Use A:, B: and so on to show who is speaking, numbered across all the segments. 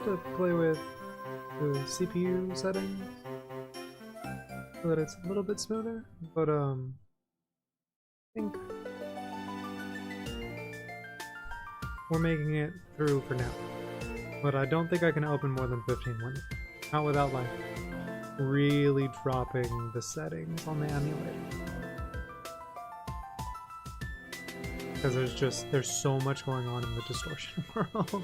A: have to play with the CPU settings so that it's a little bit smoother, but I think we're making it through for now. But I don't think I can open more than 15 windows. Not without like really dropping the settings on the emulator. Because there's so much going on in the distortion world.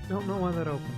A: Don't know why that opened.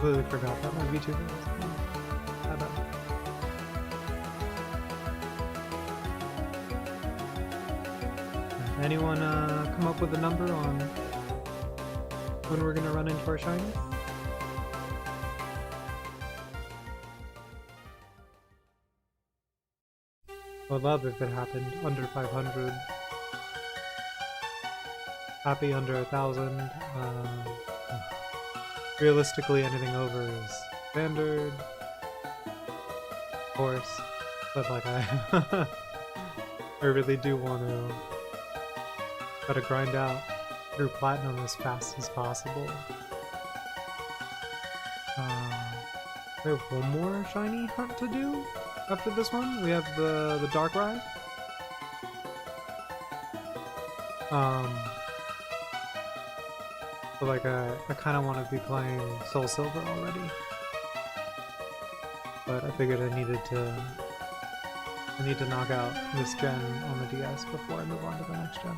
A: Completely forgot that my vtuber was on. My bad. Anyone come up with a number on when we're gonna run into our shiny? I would love if it happened under 500. Happy under 1,000. Realistically, anything over is standard, of course. But like I really do want to try to grind out through platinum as fast as possible. We have one more shiny hunt to do after this one. We have the Darkrai. But like I kind of want to be playing Soul Silver already. But I figured I need to knock out this gen on the DS before I move on to the next gen.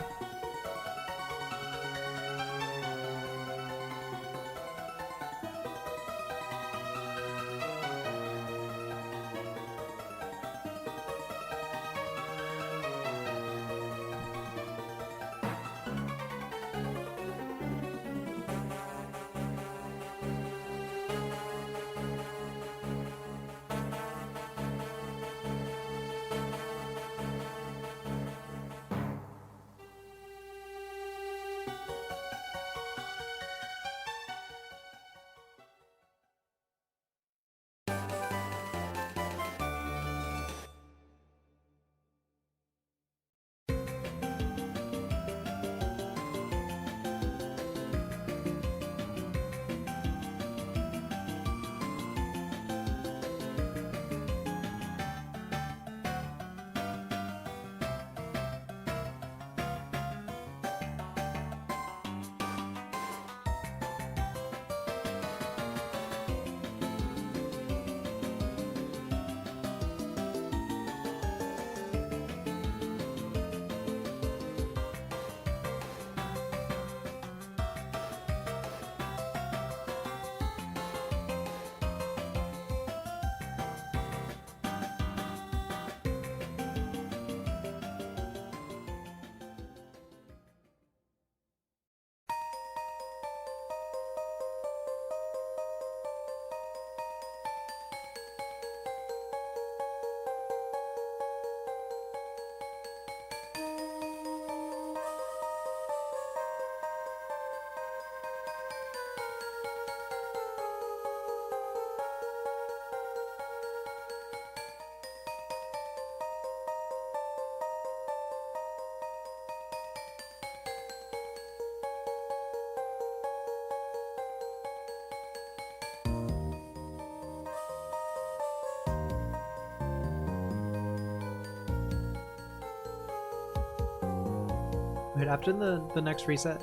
A: Right after the next reset,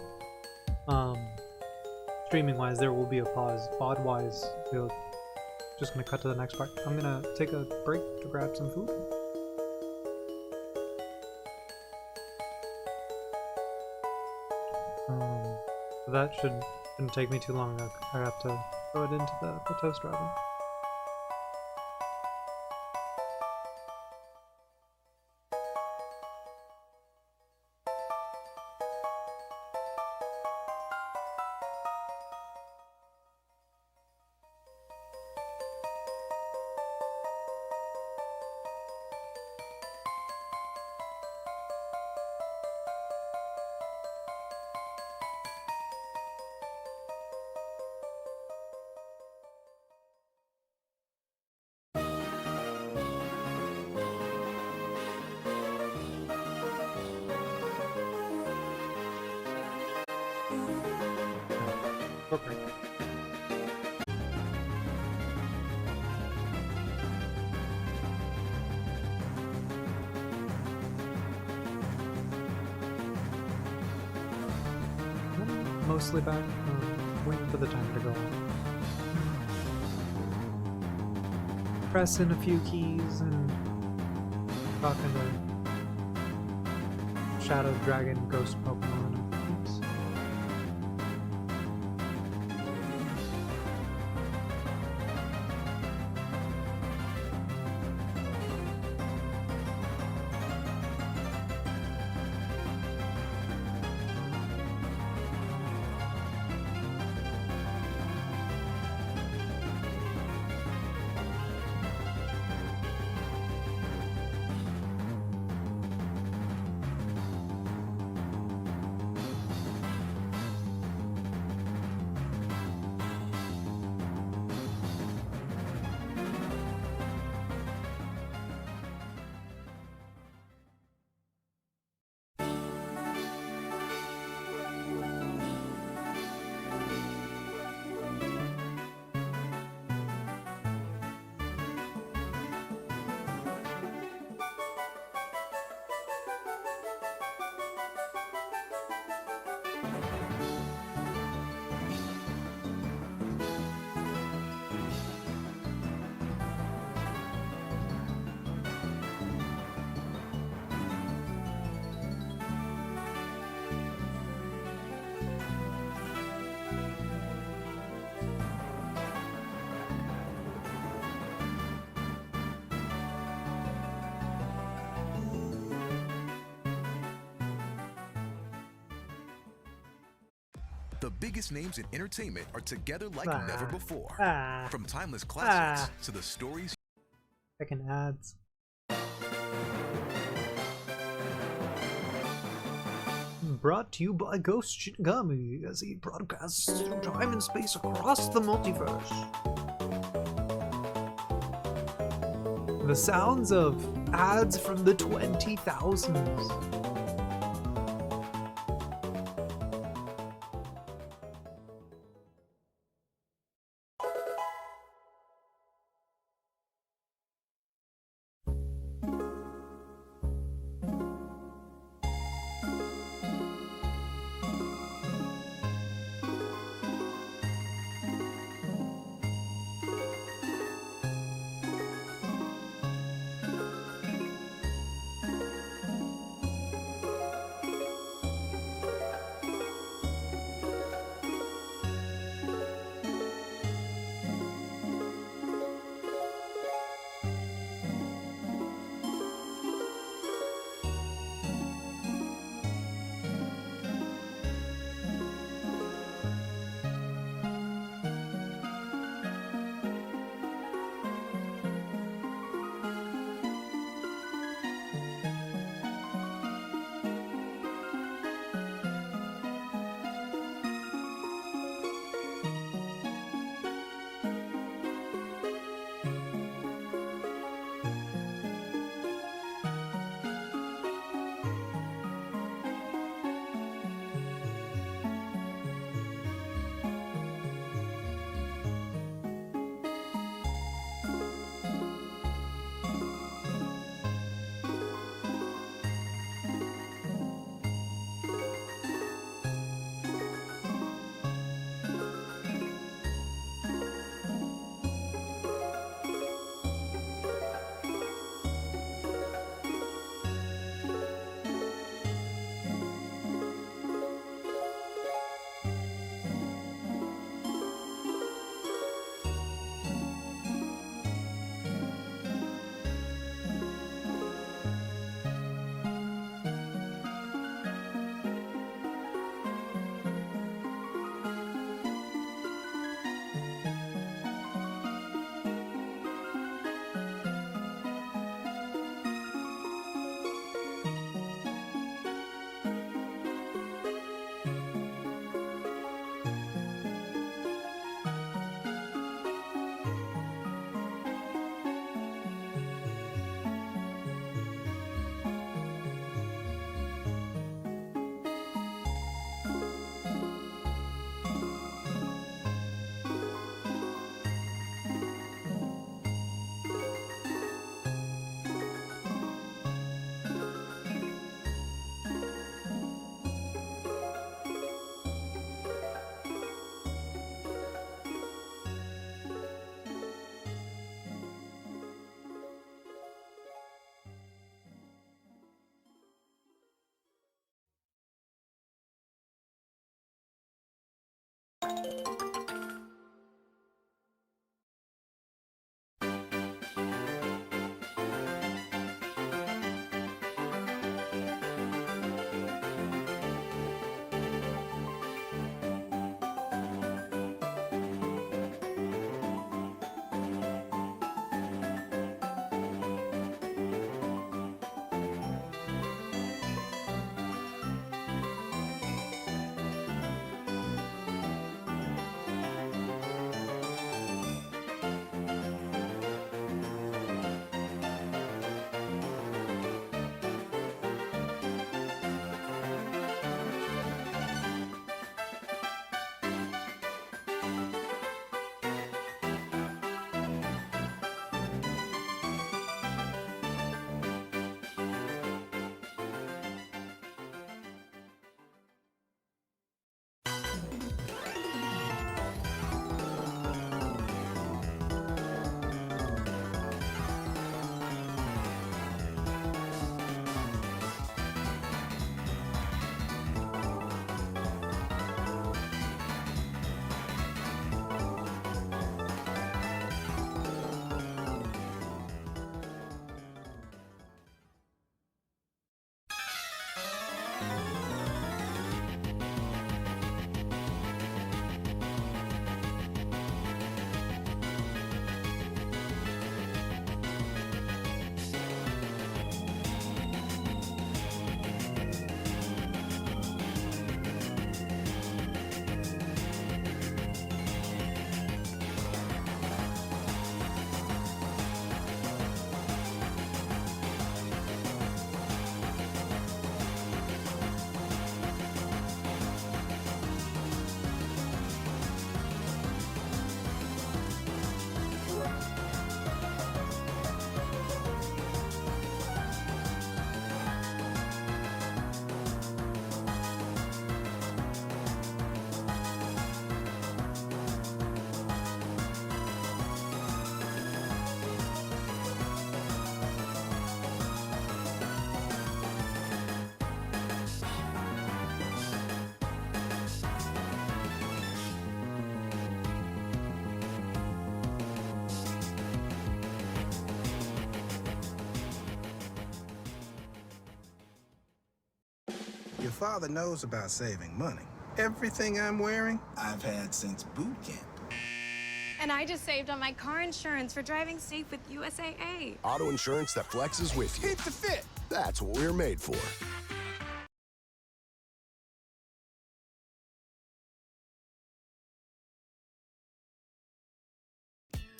A: streaming wise, there will be a pause. VOD wise, we're just gonna cut to the next part. I'm gonna take a break to grab some food. That shouldn't take me too long. I have to throw it into the toaster oven. Okay. Mostly back, waiting for the timer to go on. Press in a few keys and talking to Shadow Dragon Ghost Pokemon.
B: The biggest names in entertainment are together like never before. From timeless classics to the stories.
A: Second ads. Brought to you by Ghost Shinigami as he broadcasts through time and space across the multiverse. The sounds of ads from the 20,000s.
C: father knows about saving money. Everything I'm wearing, I've had since boot camp.
D: And I just saved on my car insurance for driving safe with USAA.
E: Auto insurance that flexes with you.
C: Keep the fit.
E: That's what we're made for.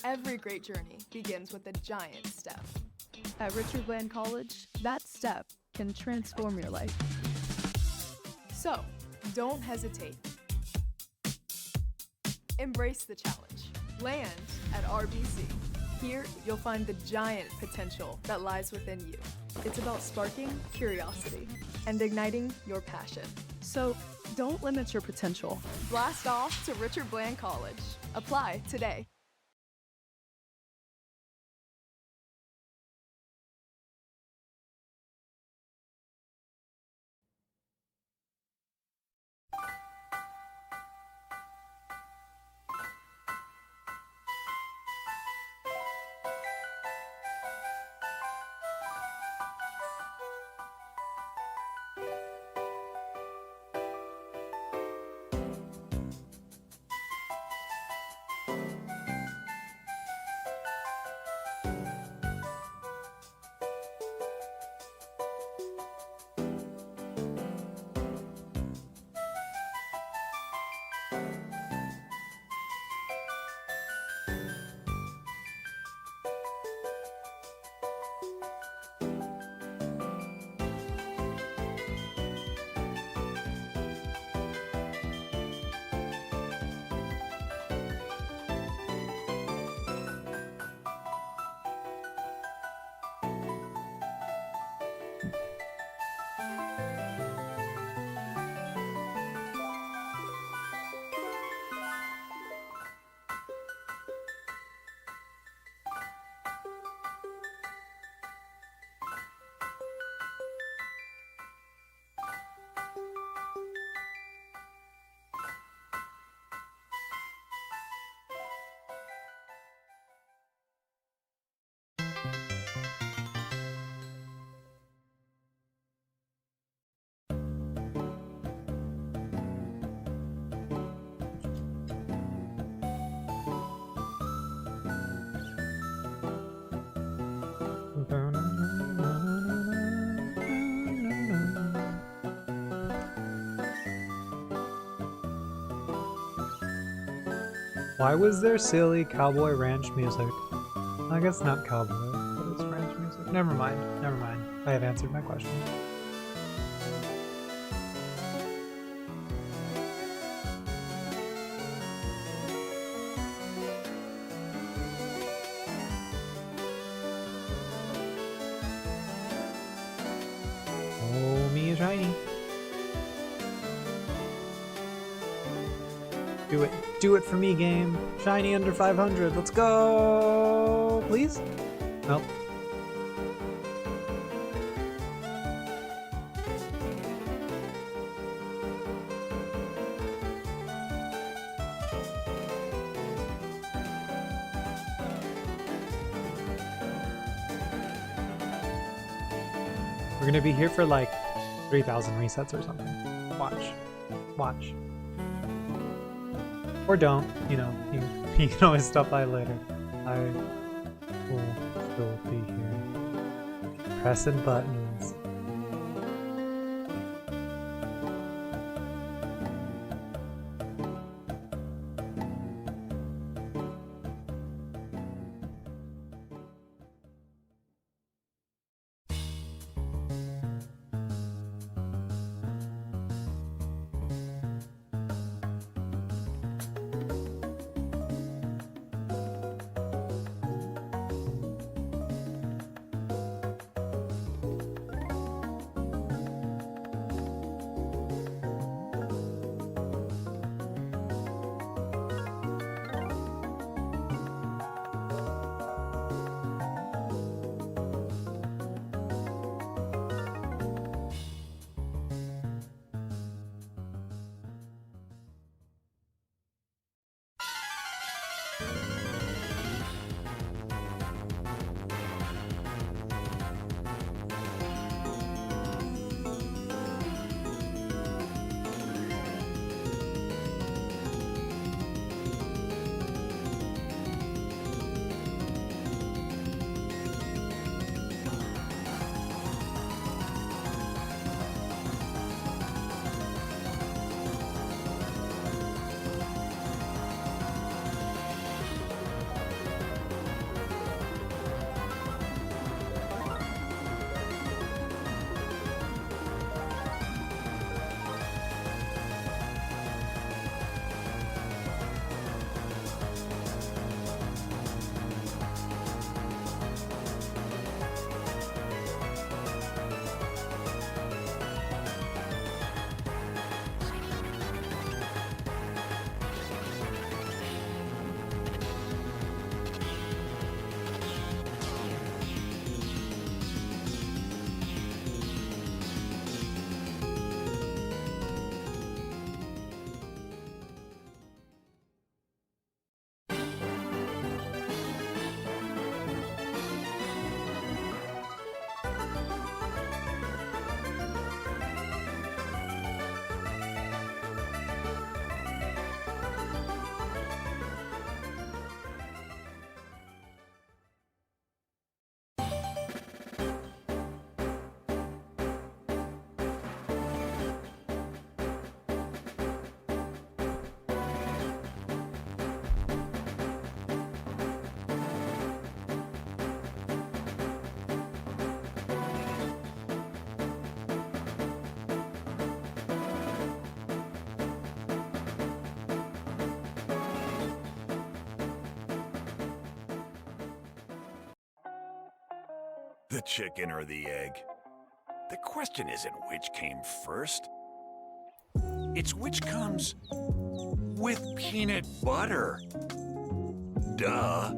F: Every great journey begins with a giant step.
G: At Richard Bland College, that step can transform your life.
F: So, don't hesitate. Embrace the challenge. Land at RBC. Here, you'll find the giant potential that lies within you. It's about sparking curiosity and igniting your passion.
G: So, don't limit your potential.
F: Blast off to Richard Bland College. Apply today.
A: Why was there silly Cowboy Ranch music? I guess not cowboy, but it's ranch music. Never mind, never mind. I have answered my question. Oh, me is shiny. Do it. Do it for me, game. Shiny under 500. Let's go. Please? Nope. We're gonna be here for like 3,000 resets or something. Watch. Watch. Or don't, you know, you can always stop by later. I will still be here. Pressing buttons.
H: The chicken or the egg? The question isn't which came first. It's which comes with peanut butter. Duh.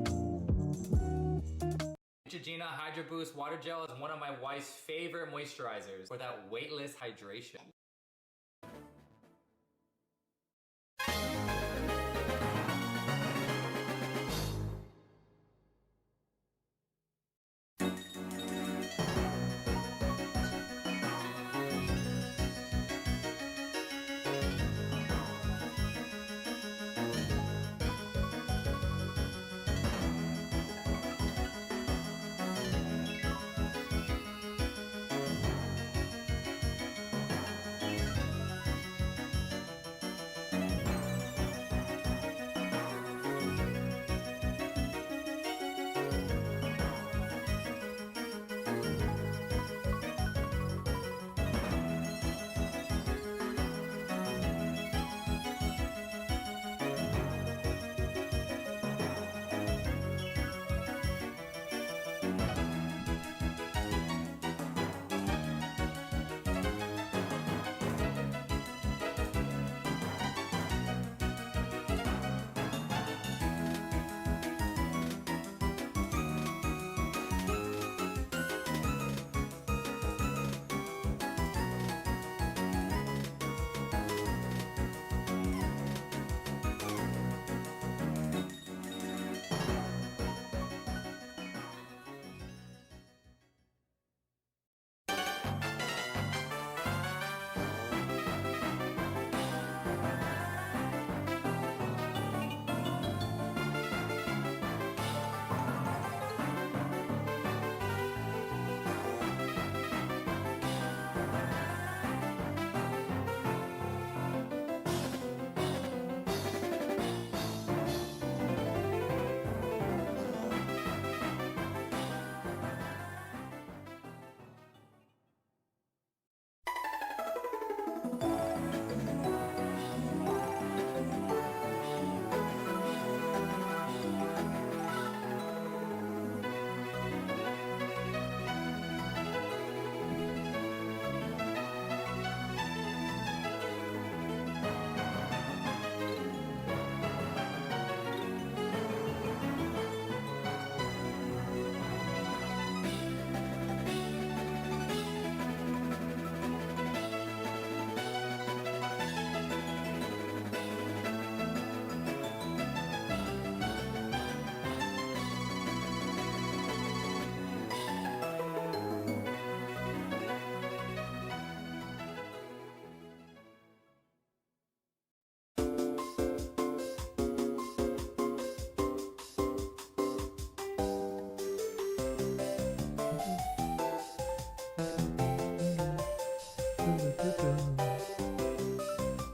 I: Giratina Hydro Boost Water Gel is one of my wife's favorite moisturizers for that weightless hydration.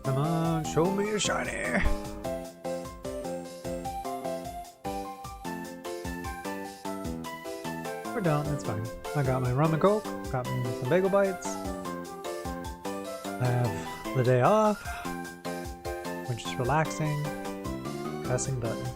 A: Come on, show me your shiny. We're done, it's fine. I got my rum and coke, got me some bagel bites. I have the day off. We're just relaxing, pressing button.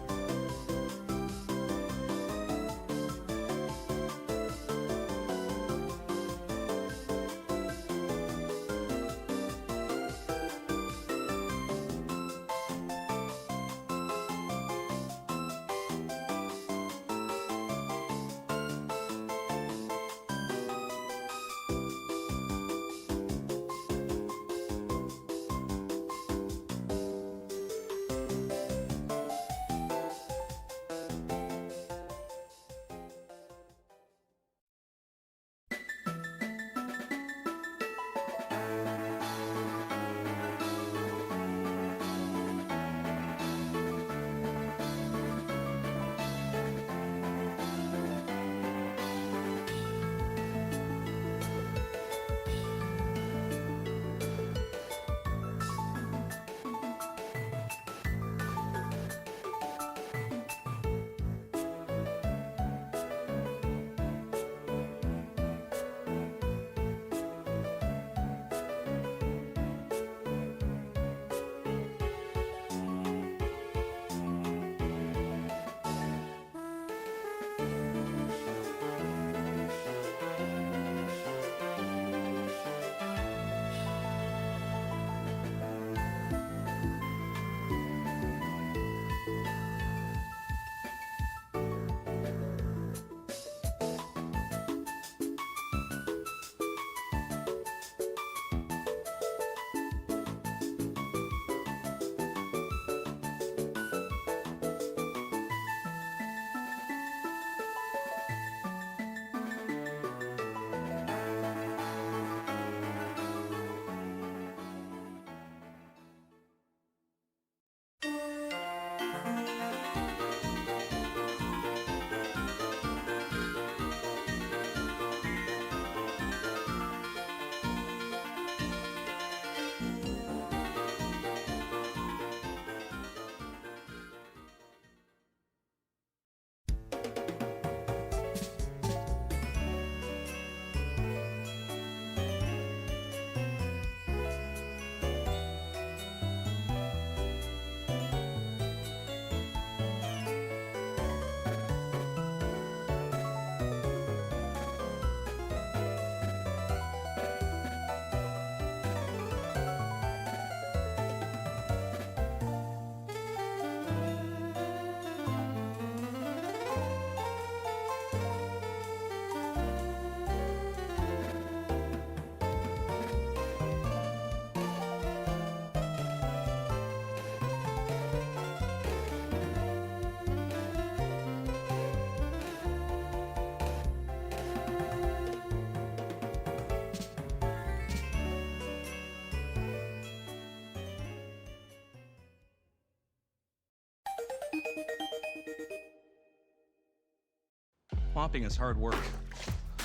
J: mopping is hard work.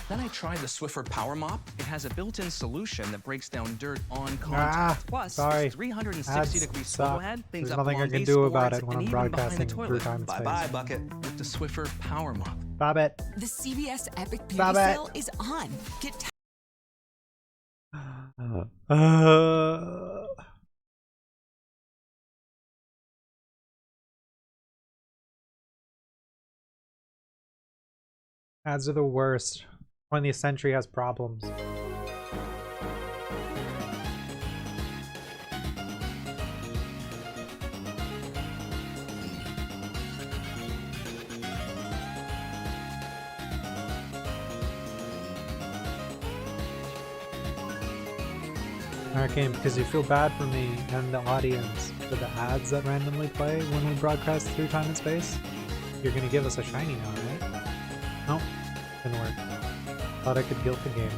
J: Then I tried the Swiffer Power Mop. It has a built-in solution that breaks down dirt on contact. Plus,
A: sorry.
J: its 360-degree swivel head cleans
A: There's
J: up
A: nothing I can
J: lawn-based
A: do about
J: boards
A: it when
J: and
A: I'm
J: even behind the
A: broadcasting through
J: toilet.
A: time and
J: Bye-bye,
A: space.
J: Bucket, with the Swiffer Power Mop.
A: Bobbit.
K: The CVS Epic Beauty
A: Bobbit.
K: Sale is on. Get
A: Ads are the worst. 20th century has problems. Arcane, because you feel bad for me and the audience for the ads that randomly play when we broadcast through time and space. You're gonna give us a shiny now, right? Nope, didn't work. Thought I could guilt the game.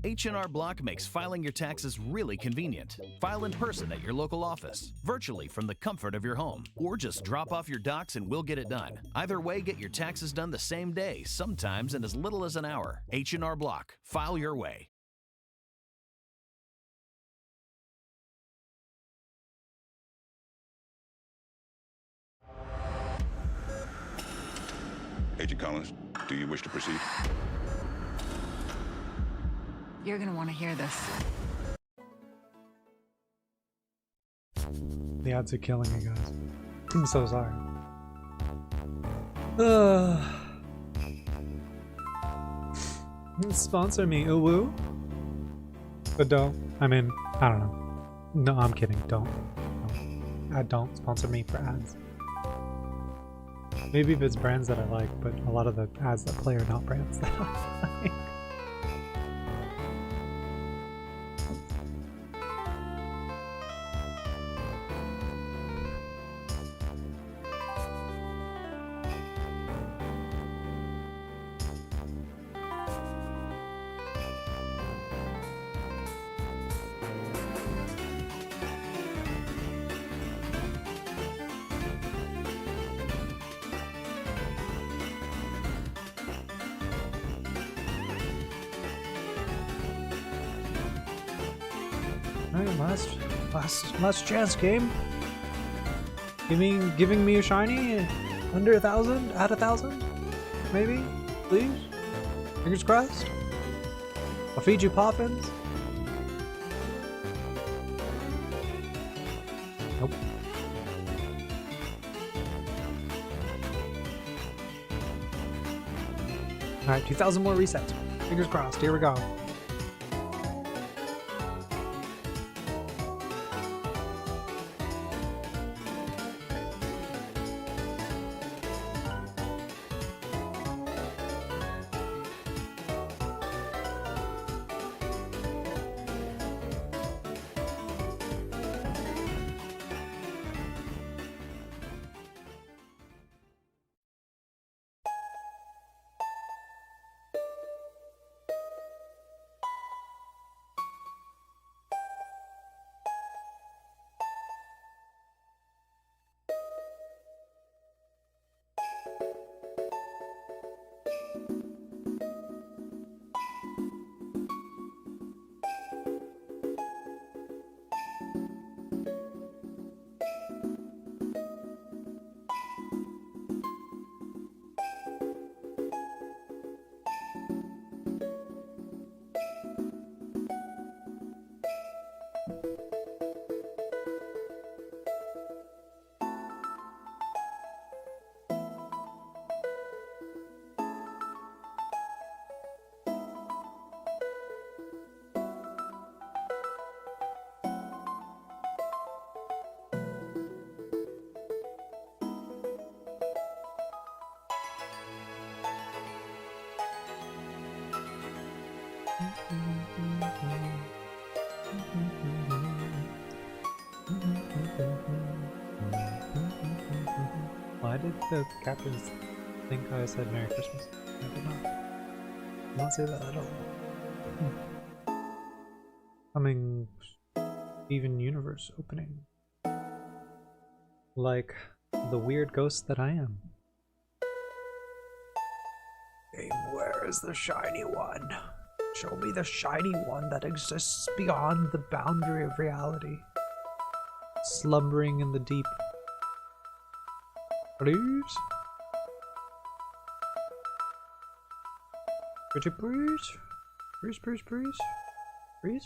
L: H&R Block makes filing your taxes really convenient. File in person at your local office, virtually from the comfort of your home, or just drop off your docs and we'll get it done. Either way, get your taxes done the same day, sometimes in as little as an hour. H&R Block. File your way.
M: Agent Collins, do you wish to proceed?
K: You're gonna want to hear this.
A: The ads are killing me, guys. I'm so sorry. Sponsor me, uwu. But don't. I mean, I don't know. No, I'm kidding. Don't. Don't sponsor me for ads. Maybe if it's brands that I like, but a lot of the ads that play are not brands that I like. Last chance game. Giving me a shiny under 1,000, at 1,000, maybe, please. Fingers crossed. I'll feed you poppins. Nope. All right, 2,000 more resets. Fingers crossed. Here we go. Why did the captains think I said Merry Christmas? I did not. Did not say that at all. Coming even universe opening. Like the weird ghost that I am. Game, where is the shiny one? Show me the shiny one that exists beyond the boundary of reality. Slumbering in the deep. Please? Pretty please? Please, please, please? Please?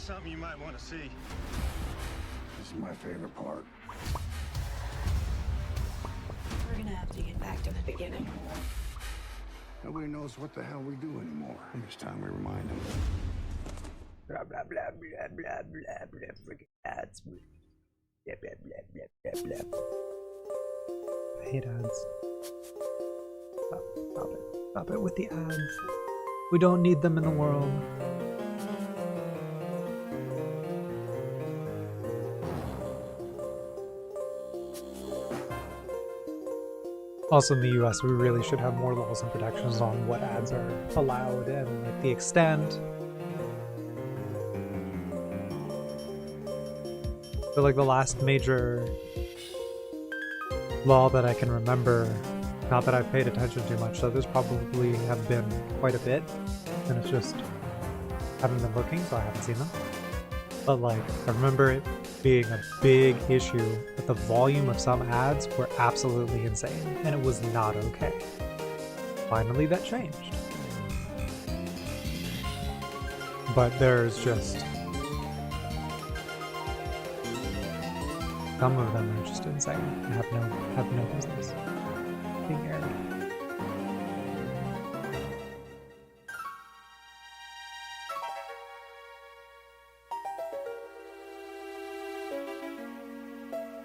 N: something you might want to see.
E: This is my favorite part.
O: We're gonna have to get back to the beginning.
E: Nobody knows what the hell we do anymore. It's time we remind them. Blah, blah, blah, blah, blah, blah, blah, freaking ads. Blah, blah, blah, blah, blah, blah.
A: I hate ads. Stop it. Stop it with the ads. We don't need them in the world. Also in the US, we really should have more laws and protections on what ads are allowed and like the extent. But like the last major law that I can remember, not that I've paid attention too much, so there's probably have been quite a bit, and it's just haven't been looking, so I haven't seen them. But like, I remember it being a big issue that the volume of some ads were absolutely insane, and it was not okay. Finally that changed. But there's just some of them are just insane and have no business being aired.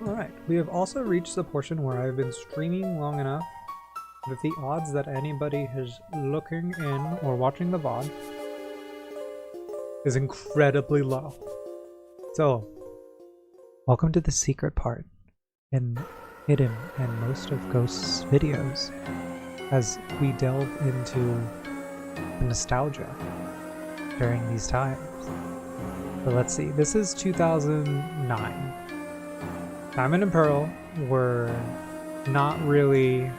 A: Alright, we have also reached the portion where I've been streaming long enough that the odds that anybody is looking in or watching the VOD is incredibly low. So, welcome to the secret part and hidden in most of Ghost's videos as we delve into nostalgia during these times. So let's see, this is 2009. Diamond and Pearl were not really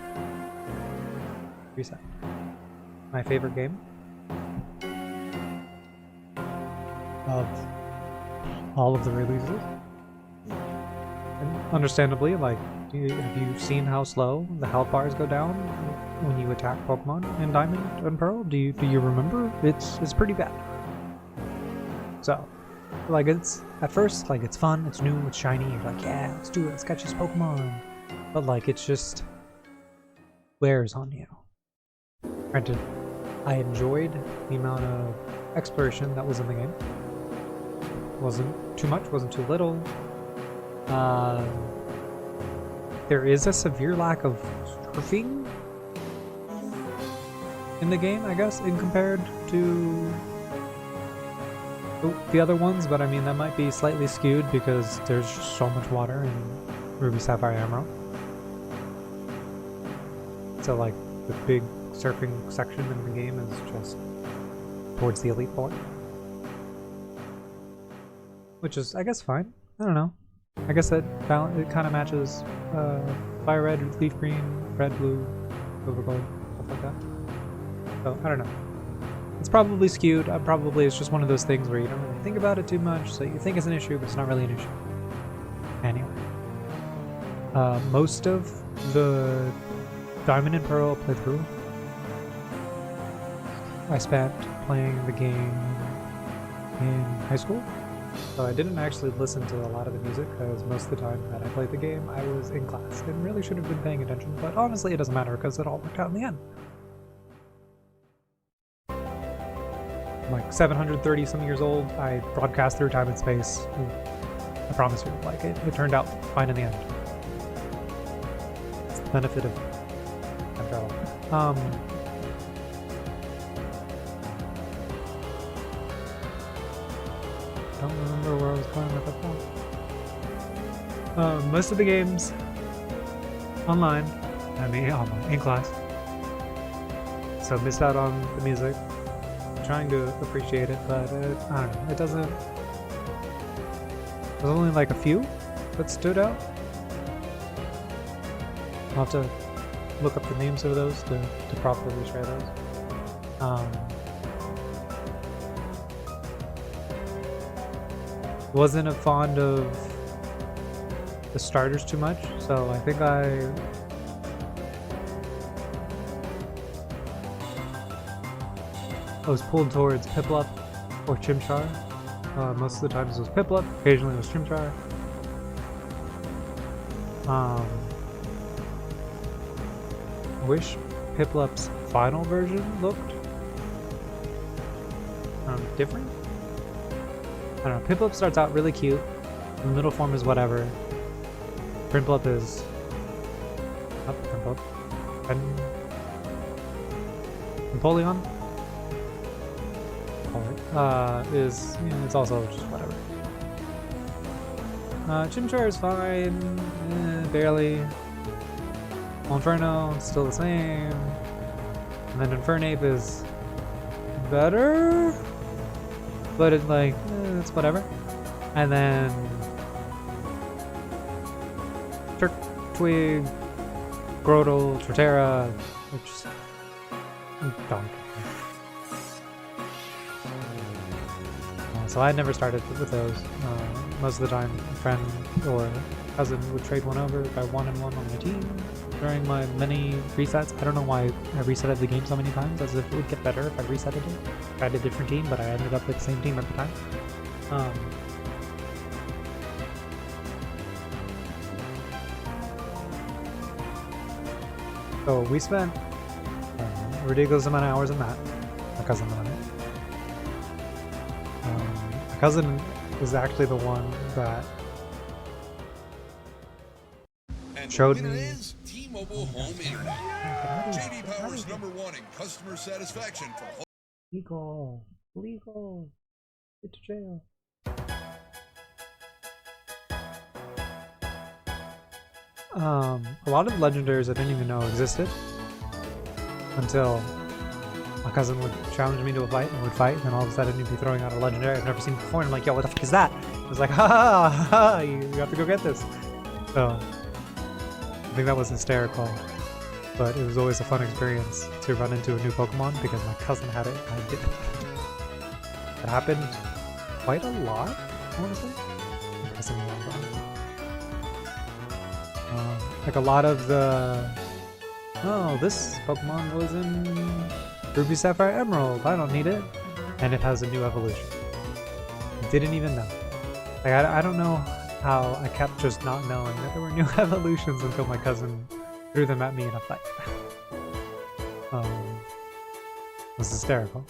A: my favorite game of all of the releases. And understandably, like, have you seen how slow the health bars go down when you attack Pokemon in Diamond and Pearl? Do you remember? It's pretty bad. So, like, it's at first, like, it's fun, it's new, it's shiny, you're like, yeah, let's do it, let's catch this Pokemon. But like, it's just wears on you. Granted, I enjoyed the amount of exploration that was in the game. Wasn't too much, wasn't too little. There is a severe lack of surfing in the game, I guess, in compared to the other ones, but I mean, that might be slightly skewed because there's just so much water in Ruby, Sapphire, Emerald. So like, the big surfing section in the game is just towards the Elite Four. Which is, I guess, fine. I don't know. I guess it kind of matches Fire Red, Leaf Green, Red, Blue, Silver Gold, stuff like that. So, I don't know. It's probably skewed. Probably it's just one of those things where you don't really think about it too much, so you think it's an issue, but it's not really an issue. Anyway. Most of the Diamond and Pearl playthrough I spent playing the game in high school. So I didn't actually listen to a lot of the music because most of the time that I played the game I was in class and really should have been paying attention, but honestly it doesn't matter because it all worked out in the end. I'm like 730 some years old, I broadcast through time and space. I promise you, like it turned out fine in the end. It's the benefit of time travel. I don't remember where I was going with that. Most of the games online, in class. So missed out on the music. Trying to appreciate it, but I don't know. It doesn't. There's only like a few that stood out. I'll have to look up the names of those to properly share those. Wasn't a fond of the starters too much, so I think I was pulled towards Piplup or Chimchar. Most of the times it was Piplup, occasionally it was Chimchar. I wish Piplup's final version looked different. I don't know, Piplup starts out really cute, the middle form is whatever. Prinplup is... not Prinplup. Empoleon? Is, you know, it's also just whatever. Chimchar is fine, barely. Inferno, still the same. And then Infernape is better, but it's like, it's whatever. And then Turtwig, Grotle, Torterra, which don't. So I never started with those. Most of the time, a friend or cousin would trade one over if I wanted one on my team during my many resets. I don't know why I resetted the game so many times, as if it would get better if I resetted it. I had a different team, but I ended up with the same team at the time. So we spent a ridiculous amount of hours in that. My cousin and I. My cousin is actually the one that showed me.
N: T-Mobile Home Internet. JD Power's #1 in customer satisfaction for
A: Legal. Get to jail. A lot of legendaries I didn't even know existed until my cousin would challenge me to a fight and would fight, and then all of a sudden he'd be throwing out a legendary I've never seen before, and I'm like, yo, what the fuck is that? I was like, ha, you have to go get this. So I think that was hysterical, but it was always a fun experience to run into a new Pokemon because my cousin had it and I didn't. It happened quite a lot, honestly. Like a lot of the, oh, this Pokemon was in Ruby, Sapphire, Emerald, I don't need it. And it has a new evolution. Didn't even know. Like, I don't know how I kept just not knowing that there were new evolutions until my cousin threw them at me in a fight. It was hysterical.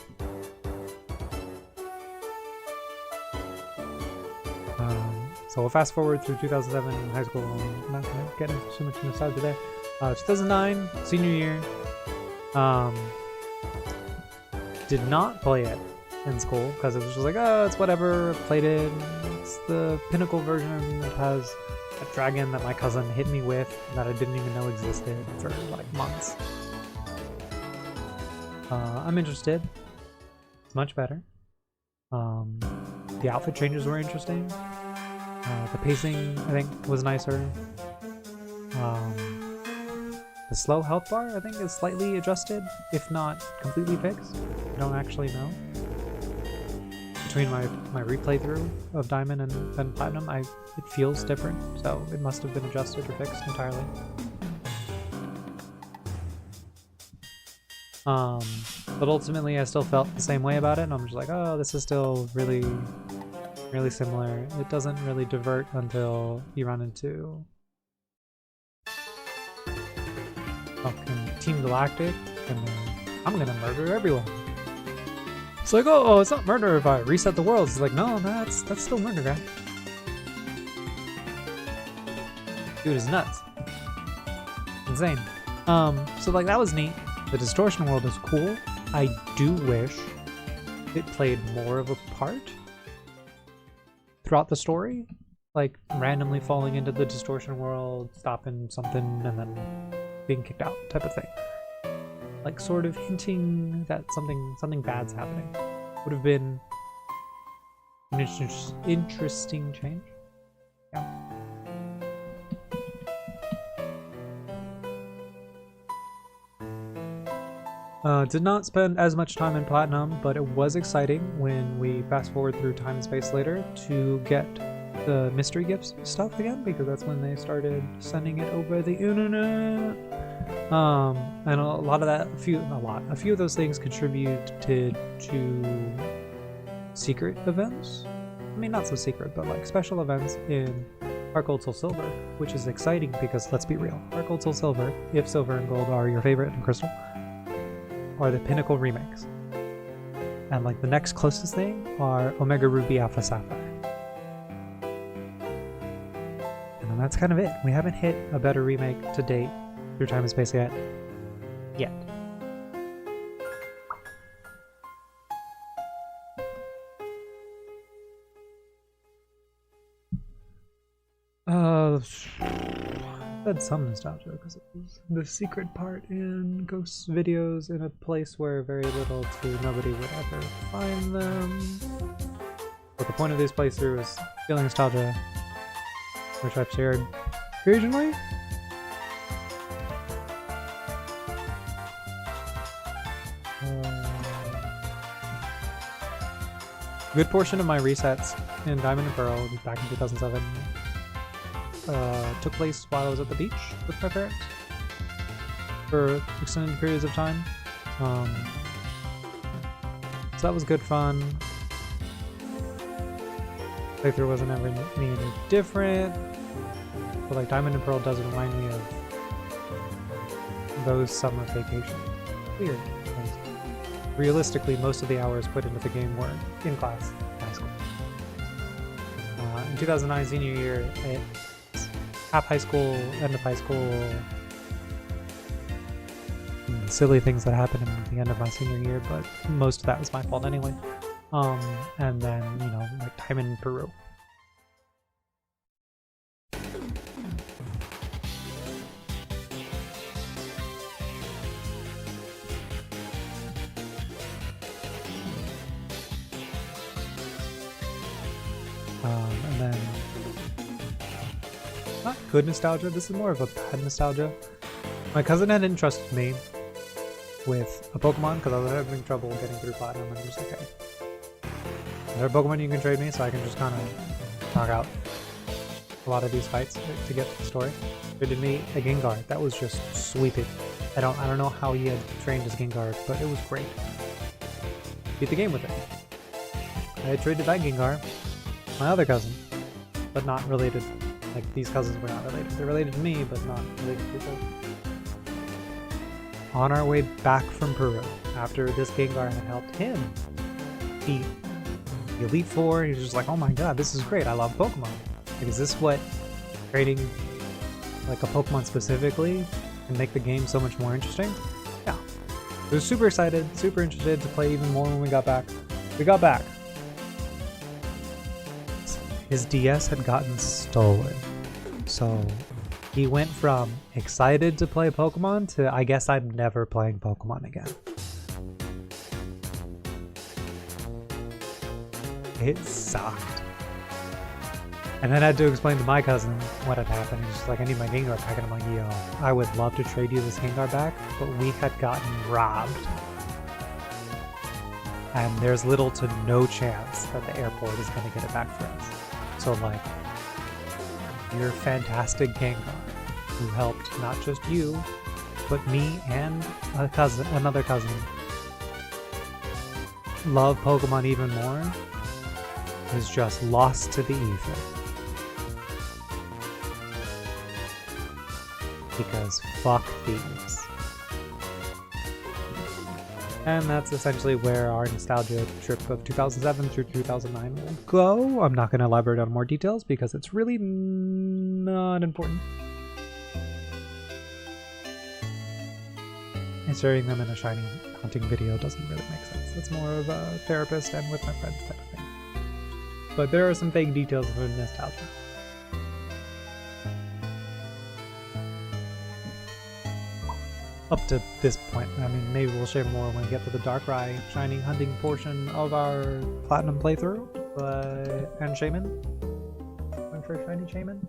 A: So we'll fast forward through 2007 in high school. I'm not going to get into too much nostalgia there. 2009, senior year. Did not play it in school because it was just like, oh, it's whatever. Played it. It's the pinnacle version that has a dragon that my cousin hit me with that I didn't even know existed for like months. I'm interested. It's much better. The outfit changes were interesting. The pacing, I think, was nicer. The slow health bar, I think, is slightly adjusted, if not completely fixed. I don't actually know. Between my replay through of Diamond and then Platinum, it feels different, so it must have been adjusted or fixed entirely. But ultimately, I still felt the same way about it, and I'm just like, oh, this is still really similar. It doesn't really divert until you run into fucking Team Galactic, and then I'm gonna murder everyone. It's like, oh, it's not murder if I reset the worlds. It's like, no, that's still murder, guy. Dude is nuts. Insane. So like that was neat. The distortion world is cool. I do wish it played more of a part throughout the story, like randomly falling into the distortion world, stopping something, and then being kicked out type of thing. Like sort of hinting that something bad's happening. Would have been an interesting change. Yeah. Did not spend as much time in Platinum, but it was exciting when we fast forward through time and space later to get the mystery gifts stuff again, because that's when they started sending it over the internet. And a lot of that, a few of those things contributed to secret events I mean, not so secret, but like special events in Heart Gold Soul Silver, which is exciting because, let's be real, Heart Gold Soul Silver, if Silver and Gold are your favorite and Crystal, are the pinnacle remakes. And like the next closest thing are Omega Ruby Alpha Sapphire. And then that's kind of it. We haven't hit a better remake to date through Time and Space yet. Had some nostalgia because it was the secret part in Ghost videos in a place where very little to nobody would ever find them. But the point of this playthrough is feeling nostalgia, which I've shared occasionally. Good portion of my resets in Diamond and Pearl back in 2007 took place while I was at the beach with my parents for extended periods of time. So that was good fun. Playthrough wasn't ever any different, but like Diamond and Pearl does remind me of those summer vacations. Weird. Realistically, most of the hours put into the game were in class in high school. In 2009 senior year, half high school, end of high school, silly things that happened at the end of my senior year, but most of that was my fault anyway. And then, you know, like time in Peru. And then not good nostalgia, this is more of a bad nostalgia. My cousin had entrusted me with a Pokemon because I was having trouble getting through Platinum, and I'm just like, hey, is there a Pokemon you can trade me so I can just kind of knock out a lot of these fights to get to the story? Traded me a Gengar that was just sweeping. I don't know how he had trained his Gengar, but it was great. Beat the game with it. I had traded that Gengar, my other cousin, but not related. Like, these cousins were not related. They're related to me, but not related to each other. On our way back from Peru, after this Gengar had helped him beat the Elite Four, he was just like, oh my god, this is great, I love Pokemon. Like, is this what trading like a Pokemon specifically can make the game so much more interesting? Yeah. I was super excited, super interested to play even more when we got back. We got back. His DS had gotten stolen, so he went from excited to play Pokemon to I guess I'm never playing Pokemon again. It sucked. And then I had to explain to my cousin what had happened. He's just like, I need my Gengar back, and I'm like, yo, I would love to trade you this Gengar back, but we had gotten robbed. And there's little to no chance that the airport is going to get it back for us. So like, your fantastic Gengar, who helped not just you, but me and another cousin, love Pokemon even more, is just lost to the ether. Because fuck thieves. And that's essentially where our nostalgia trip of 2007 through 2009 will go. I'm not going to elaborate on more details because it's really not important. Inserting them in a shiny hunting video doesn't really make sense. It's more of a therapist and with my friends type of thing. But there are some vague details of nostalgia. Up to this point. I mean, maybe we'll share more when we get to the Darkrai shiny hunting portion of our Platinum playthrough. And Shaman? Going for a shiny Shaman?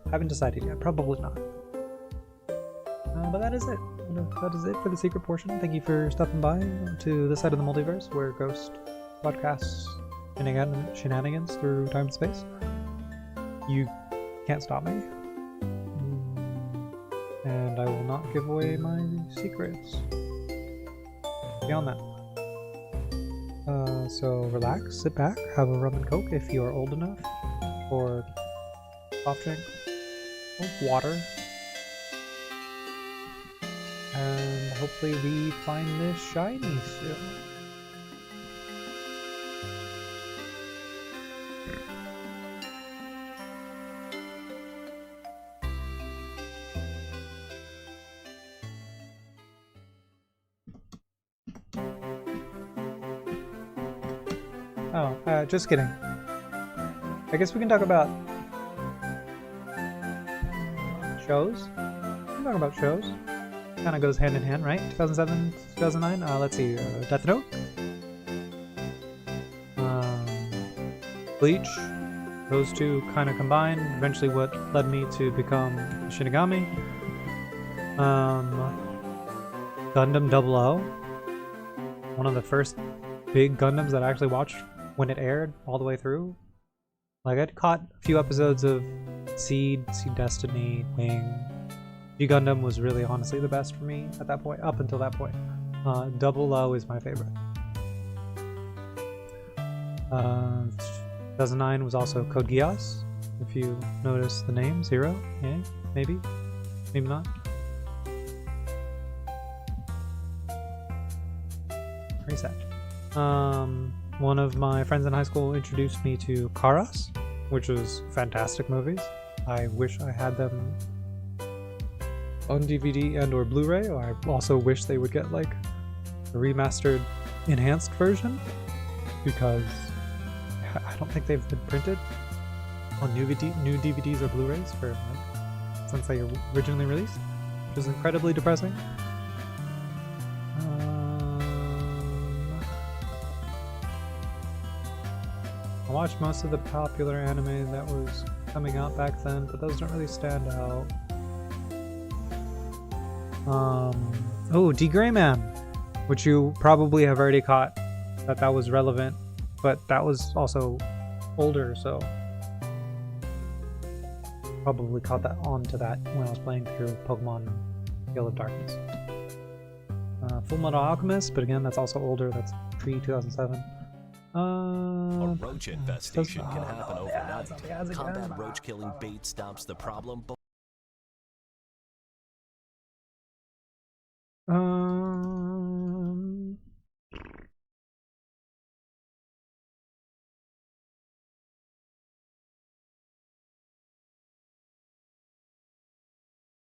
A: Haven't decided yet. Probably not. But that is it. That is it for the secret portion. Thank you for stopping by to this side of the multiverse where Ghost podcasts shenanigans through time and space. You can't stop me. And I will not give away my secrets beyond that. So relax, sit back, have a rum and coke if you are old enough, or soft drink, or water, and hopefully we find this shiny soon. Oh, just kidding. I guess we can talk about shows. We can talk about shows. Kind of goes hand in hand, right? 2007, 2009. Let's see. Death Note, Bleach. Those two kind of combined. Eventually, what led me to become Shinigami. Gundam 00. One of the first big Gundams that I actually watched when it aired all the way through. Like, I'd caught a few episodes of Seed Destiny, Wing. G Gundam was really honestly the best for me at that point, up until that point. 00 is my favorite. 2009 was also Code Geass, if you notice the name, 0, yeah, maybe not. Reset. One of my friends in high school introduced me to Karas, which was fantastic movies. I wish I had them on DVD and or Blu-ray. I also wish they would get like a remastered enhanced version, because I don't think they've been printed on new DVDs or Blu-rays for like since they originally released, which is incredibly depressing. I watched most of the popular anime that was coming out back then, but those don't really stand out. Oh, D. Gray Man, which you probably have already caught that was relevant, but that was also older, so probably caught that onto that when I was playing through Pokemon Gale of Darkness. Full Metal Alchemist, but again, that's also older. That's pre-2007.
P: A roach infestation can happen overnight. Combat roach killing bait stops the problem.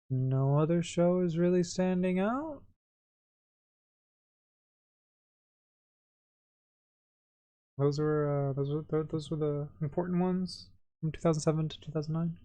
A: No other show is really standing out. Those were the important ones from 2007 to 2009.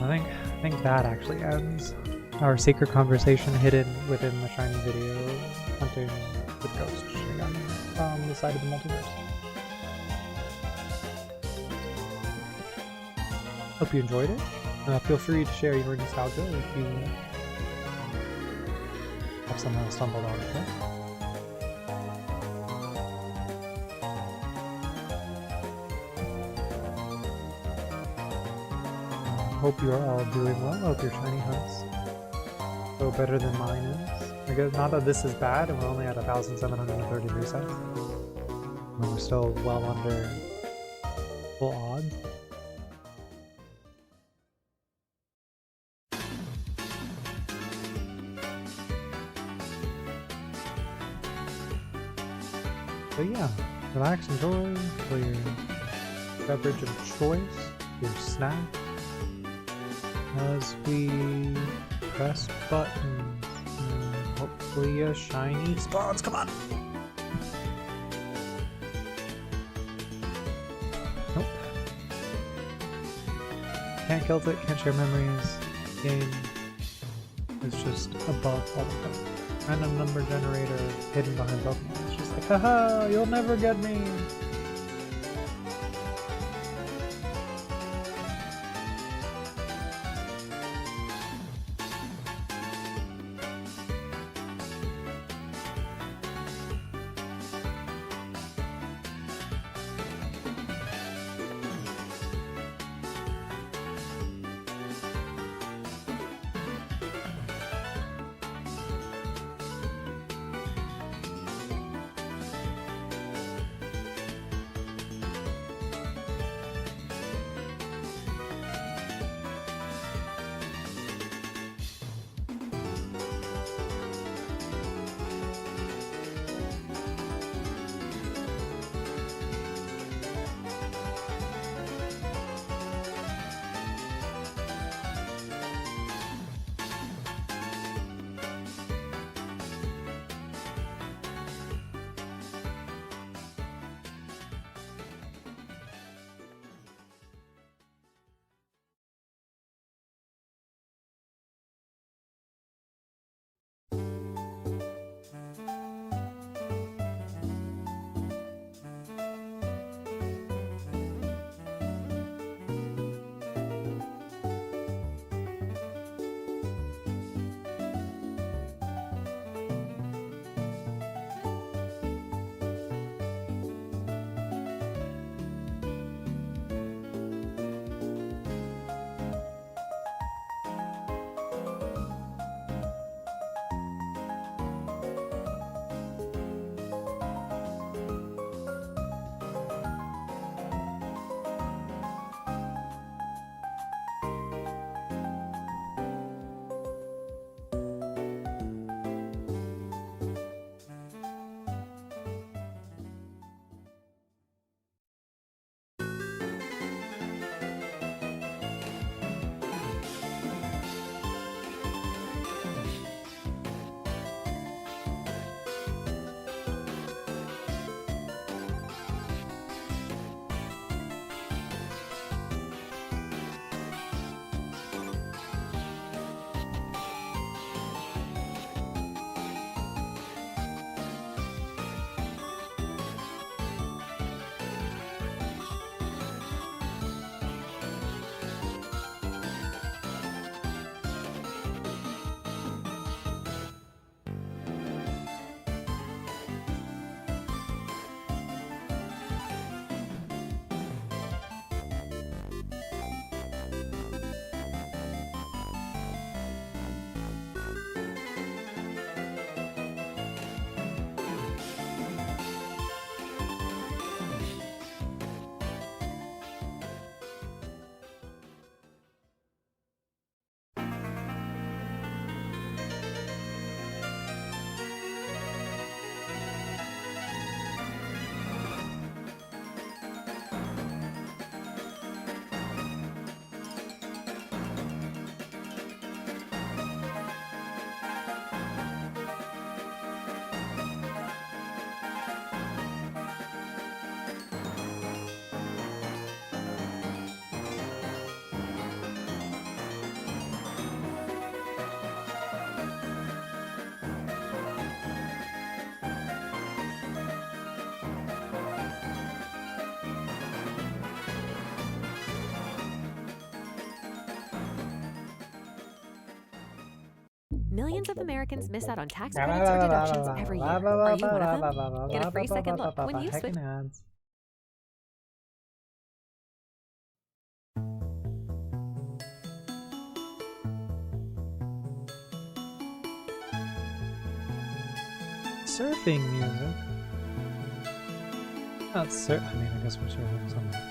A: I think that actually ends our secret conversation hidden within the shiny video hunting the ghost Shinigami from the side of the multiverse. Hope you enjoyed it. Feel free to share your nostalgia if you have somehow stumbled on it. Hope you are all doing well. I hope your shiny hunts go better than mine is. I guess not that this is bad, and we're only at 1,730 resets. We're still well under full odds. So yeah, relax, enjoy for your beverage of choice, your snack, as we press buttons and hopefully a shiny spawns. Come on! Nope. Can't kill it, can't share memories. Game is just above all of them. Random number generator hidden behind Pokemon. It's just like, haha, you'll never get me!
Q: Millions of Americans miss out on tax credits or deductions every year. Are you one of them? Get a free second look when you switch.
A: Surfing music. Not surf. I mean, I guess we're surfing somewhere.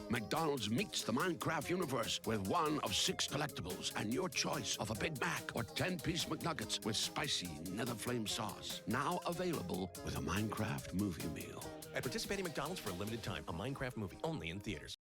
R: McDonald's meets the Minecraft universe with one of 6 collectibles and your choice of a Big Mac or 10-piece McNuggets with spicy Nether Flame sauce. Now available with a Minecraft movie meal.
P: At participating McDonald's for a limited time, a Minecraft movie only in theaters.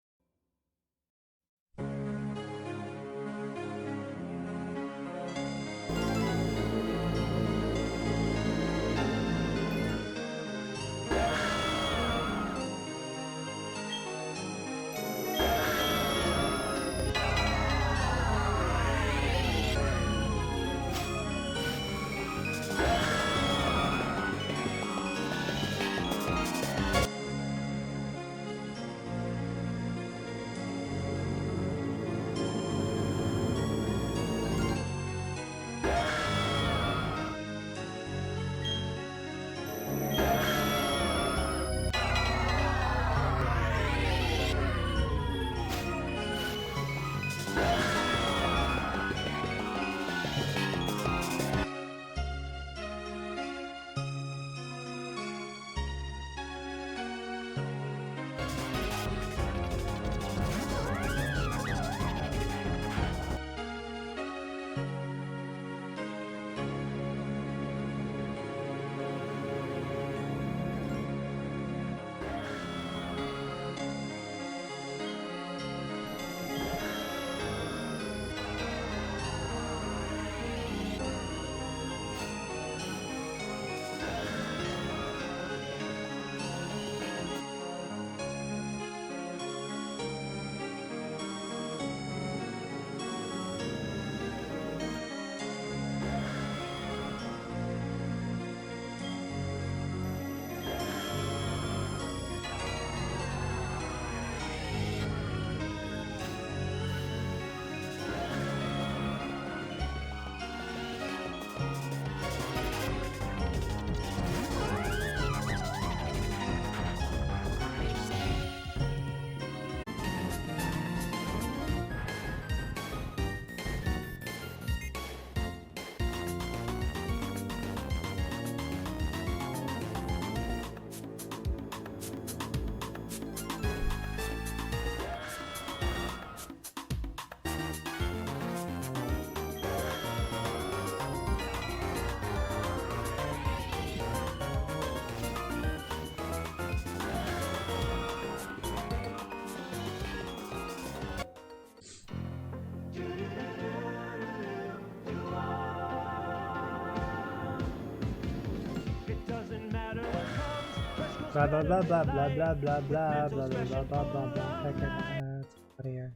A: Blah blah blah blah blah blah blah blah blah blah blah blah blah blah. Okay, let's get out of here.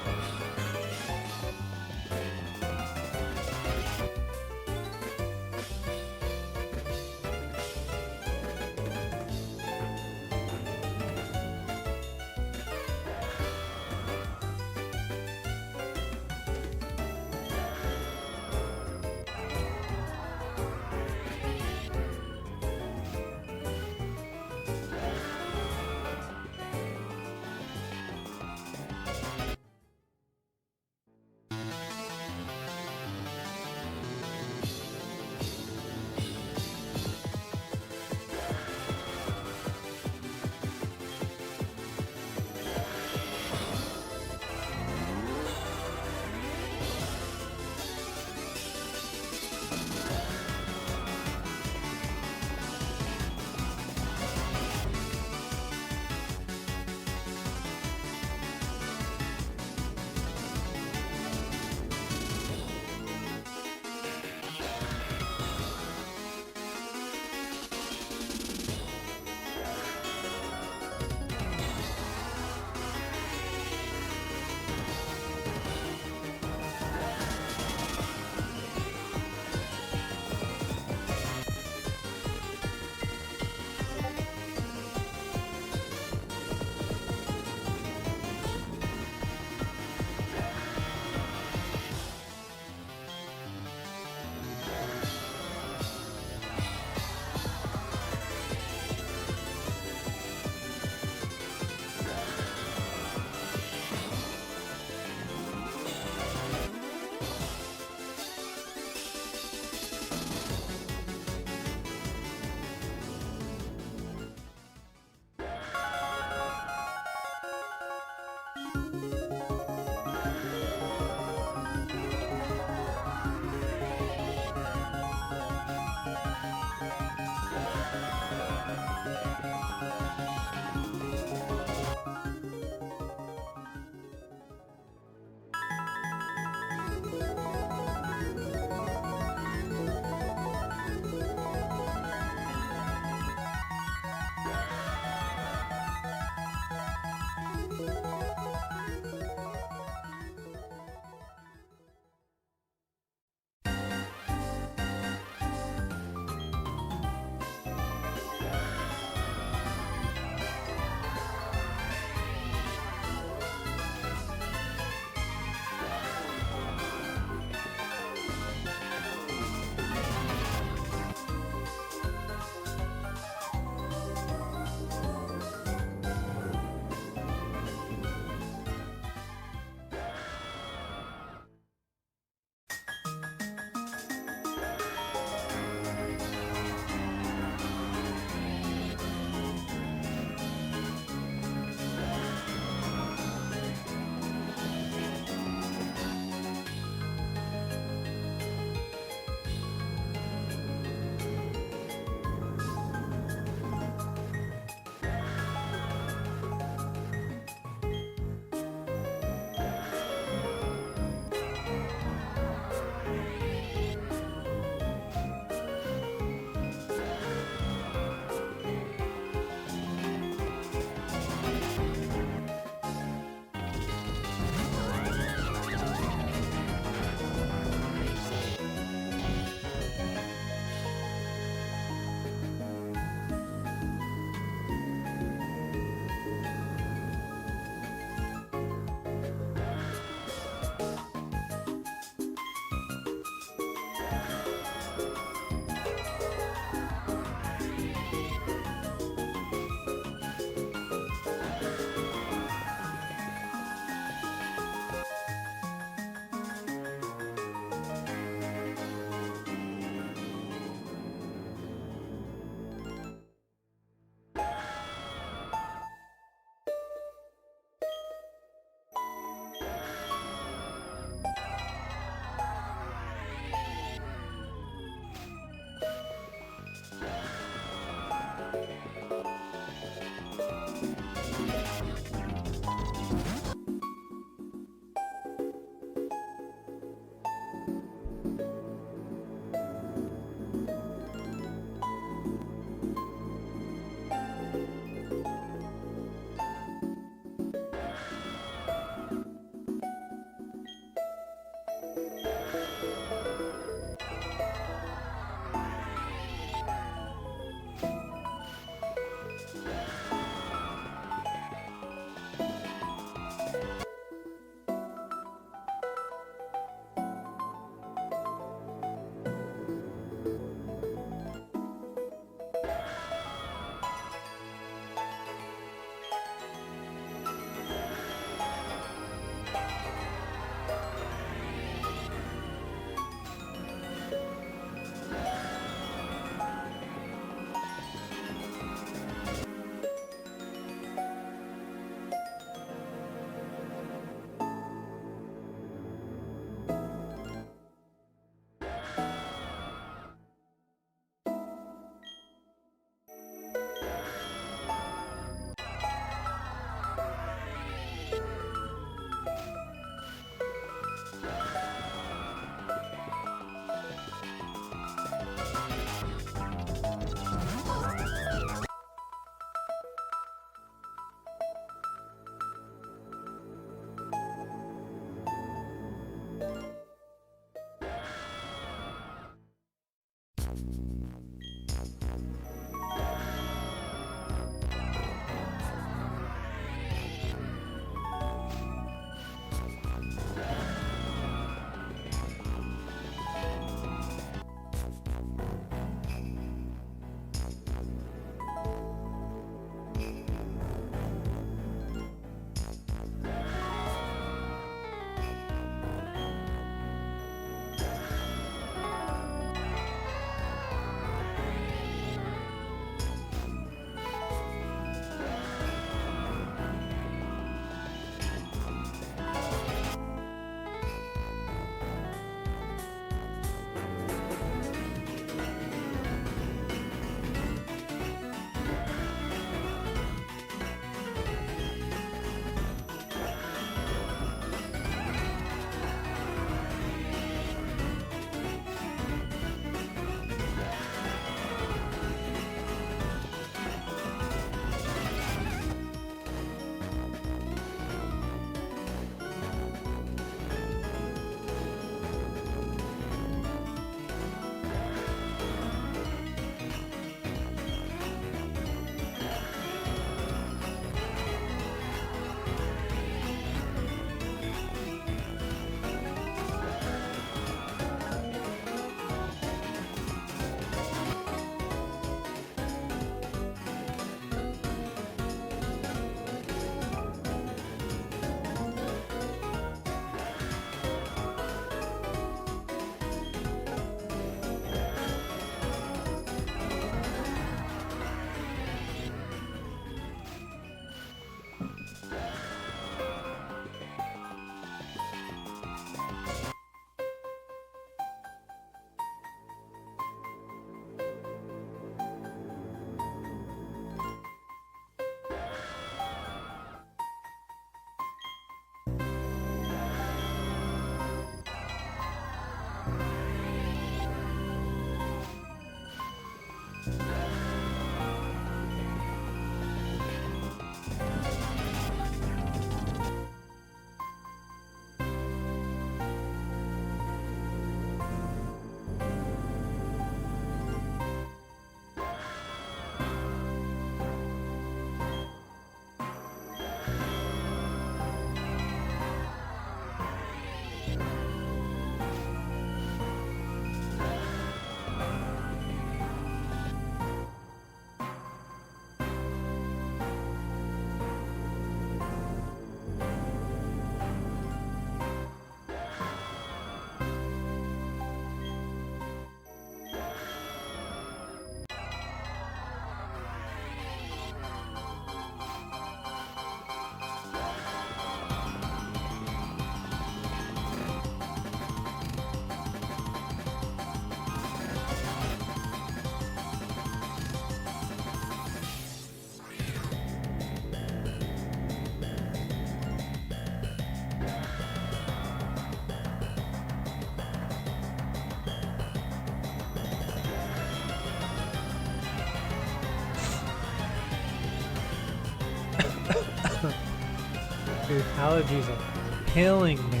A: Dude, allergies are killing me.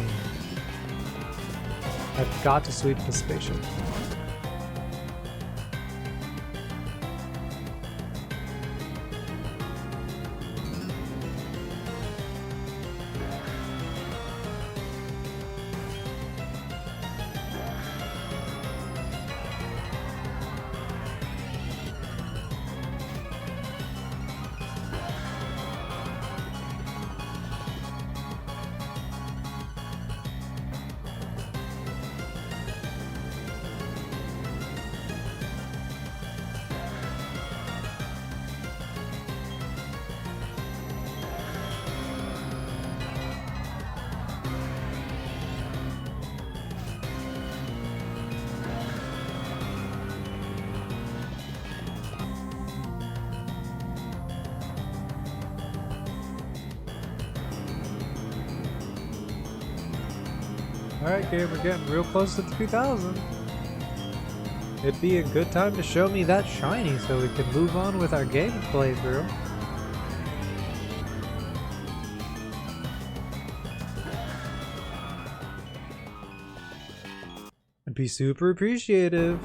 A: I've got to sweep the spaceship. Alright, game, we're getting real close to 3,000. It'd be a good time to show me that shiny so we can move on with our game playthrough. I'd be super appreciative.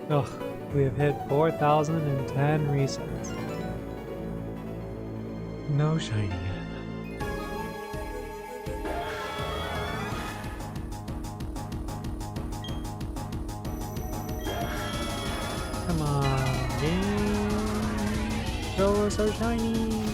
A: Ugh, we have hit 4,010 resets. No shiny yet. Come on, game. Show us our shiny.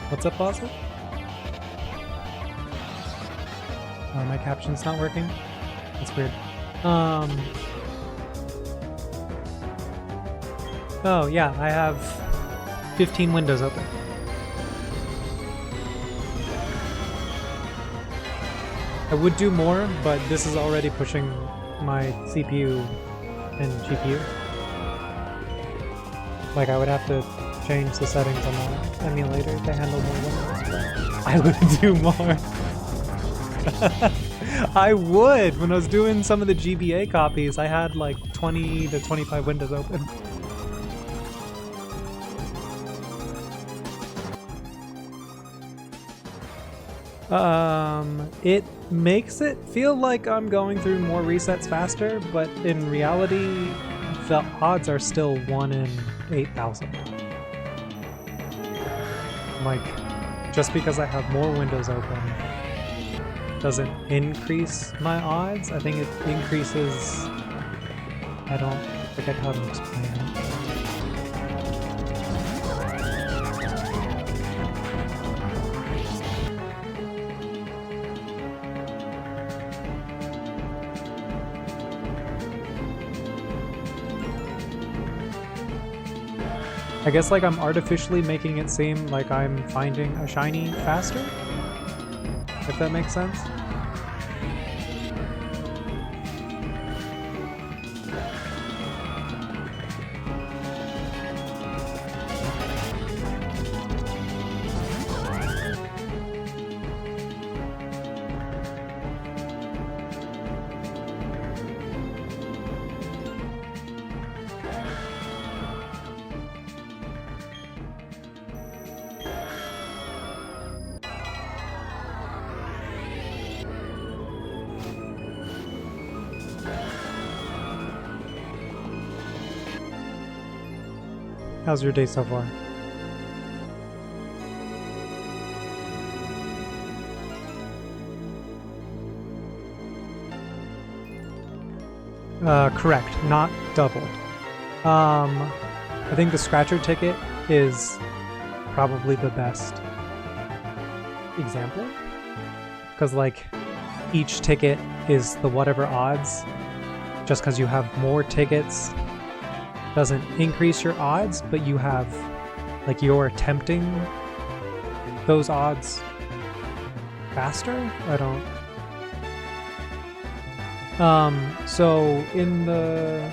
A: What's up, Fossil? Oh, my caption's not working. That's weird. Oh yeah, I have 15 windows open. I would do more, but this is already pushing my CPU and GPU. Like, I would have to change the settings on the emulator to handle more windows, but I would do more. I would! When I was doing some of the GBA copies, I had like 20 to 25 windows open. It makes it feel like I'm going through more resets faster, but in reality, the odds are still 1 in 8,000. Like, just because I have more windows open doesn't increase my odds. I think it increases... I don't forget how to explain it. I guess like I'm artificially making it seem like I'm finding a shiny faster, if that makes sense. How's your day so far? Correct, not doubled. I think the scratcher ticket is probably the best example. Because like each ticket is the whatever odds. Just because you have more tickets doesn't increase your odds, but you have, like, you're attempting those odds faster? I don't... So in the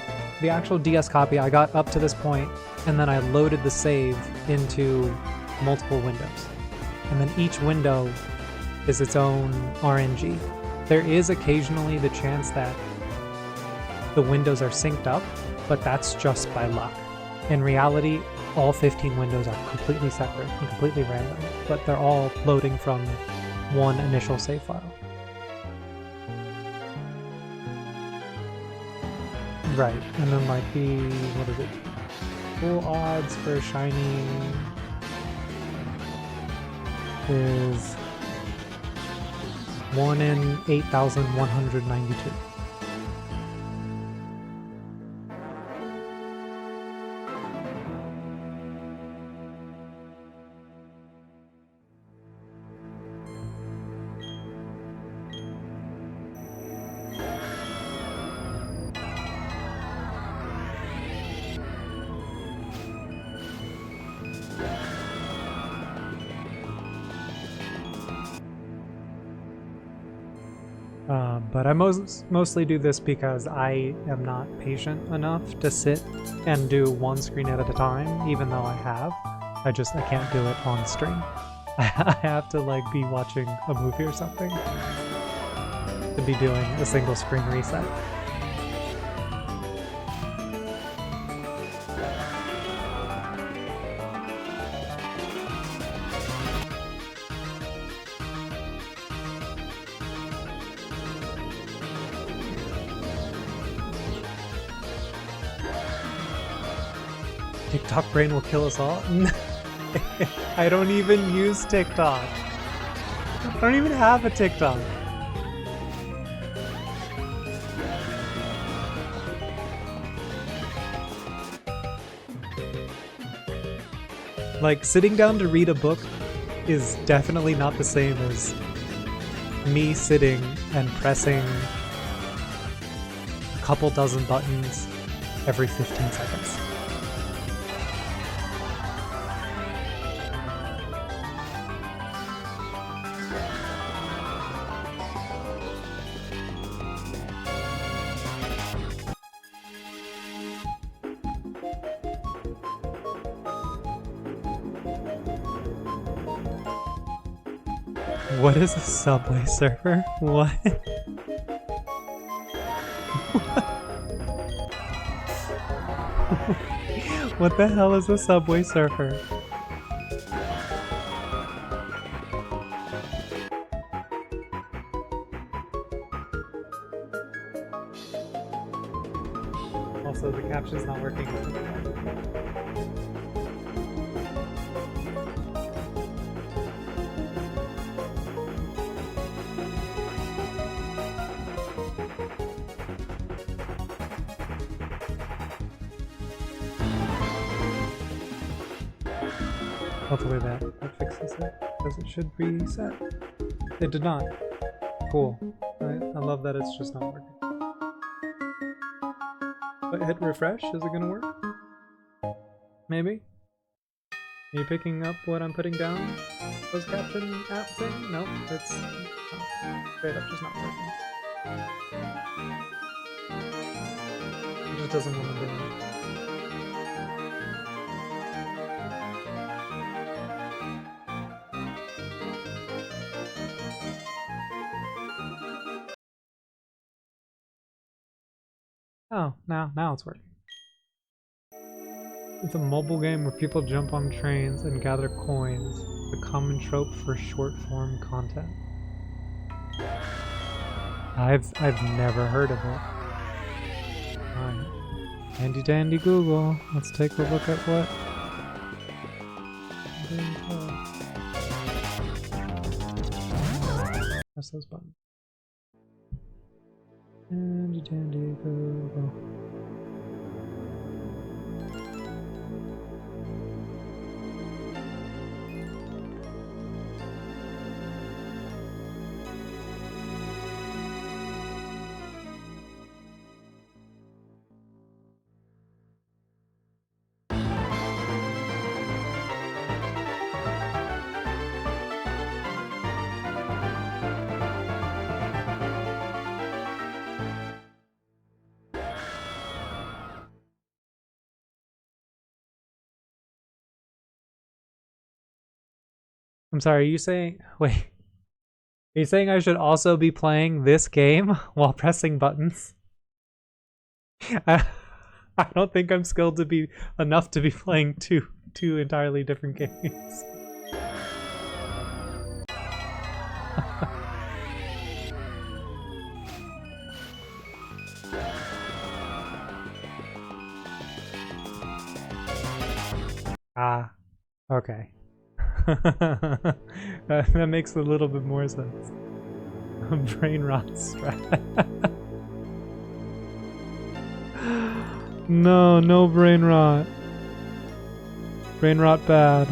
A: actual DS copy, I got up to this point, and then I loaded the save into multiple windows. And then each window is its own RNG. There is occasionally the chance that the windows are synced up, but that's just by luck. In reality, all 15 windows are completely separate and completely random, but they're all loading from one initial save file. Right, and then like the, what is it? Full odds for shiny is 1 in 8,192. But I mostly do this because I am not patient enough to sit and do one screen at a time, even though I have. I can't do it on stream. I have to like be watching a movie or something to be doing a single screen reset. TikTok brain will kill us all? I don't even use TikTok. I don't even have a TikTok. Like, sitting down to read a book is definitely not the same as me sitting and pressing a couple dozen buttons every 15 seconds. What is a Subway Surfer? What? What the hell is a Subway Surfer? Also, the caption's not working. Hopefully that fixes it, because it should reset. It did not. Cool. I love that it's just not working. But hit refresh, is it gonna work? Maybe? Are you picking up what I'm putting down? Closed caption app thing? Nope, it's straight up just not working. It just doesn't want to do it. Oh, now it's working. It's a mobile game where people jump on trains and gather coins, the common trope for short-form content. I've never heard of it. Alright. Handy dandy Google. Let's take a look at what I'm being told. Press those buttons. Handy dandy Google. I'm sorry, are you saying... Wait. Are you saying I should also be playing this game while pressing buttons? I don't think I'm skilled to be enough to be playing two entirely different games. Ah, okay. That makes a little bit more sense. Brain rot strat. No brain rot. Brain rot bad.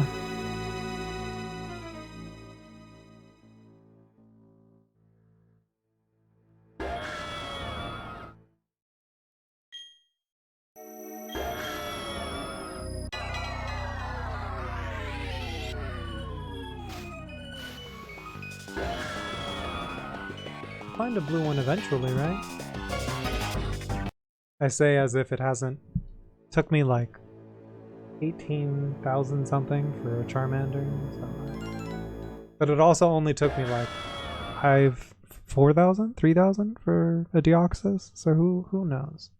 A: Find a blue one eventually, right? I say as if it hasn't. Took me like 18,000 something for a Charmander, so. But it also only took me like 4,000, 3,000 for a Deoxys, so who knows?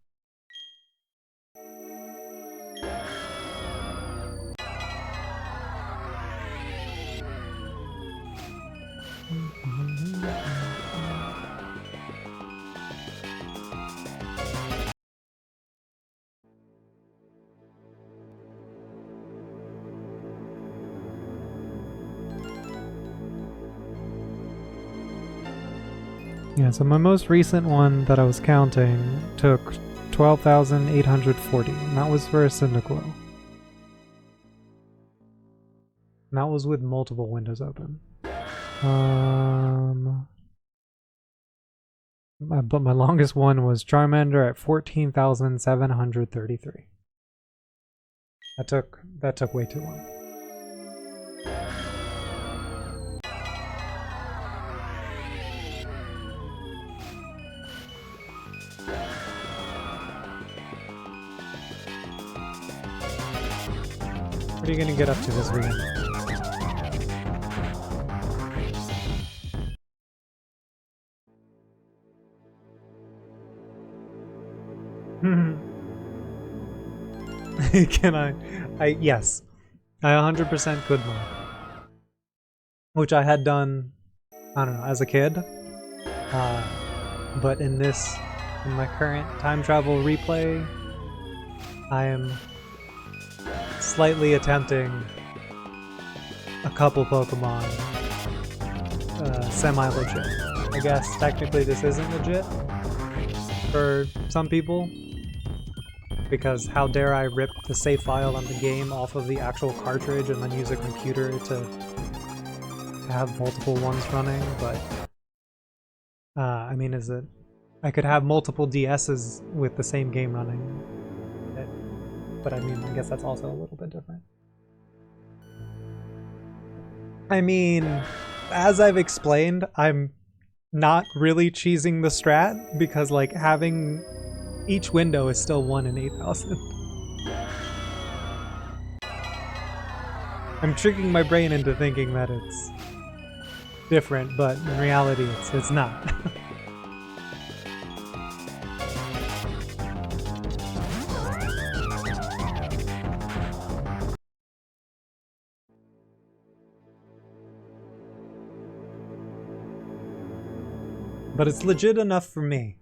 A: Yeah, so my most recent one that I was counting took 12,840, and that was for a Cyndaquil. And that was with multiple windows open. But my longest one was Charmander at 14,733. That took way too long. What are you gonna get up to this weekend? Can I? Yes. I 100% could mod. Which I had done, I don't know, as a kid. But in my current time travel replay, I am slightly attempting a couple Pokemon semi-legit. I guess technically this isn't legit for some people, because how dare I rip the save file on the game off of the actual cartridge and then use a computer to have multiple ones running, but I mean, I could have multiple DSs with the same game running, but I mean, I guess that's also a little bit different. I mean, as I've explained, I'm not really cheesing the strat, because like having each window is still 1 in 8,000. I'm tricking my brain into thinking that it's different, but in reality it's not. But it's legit enough for me.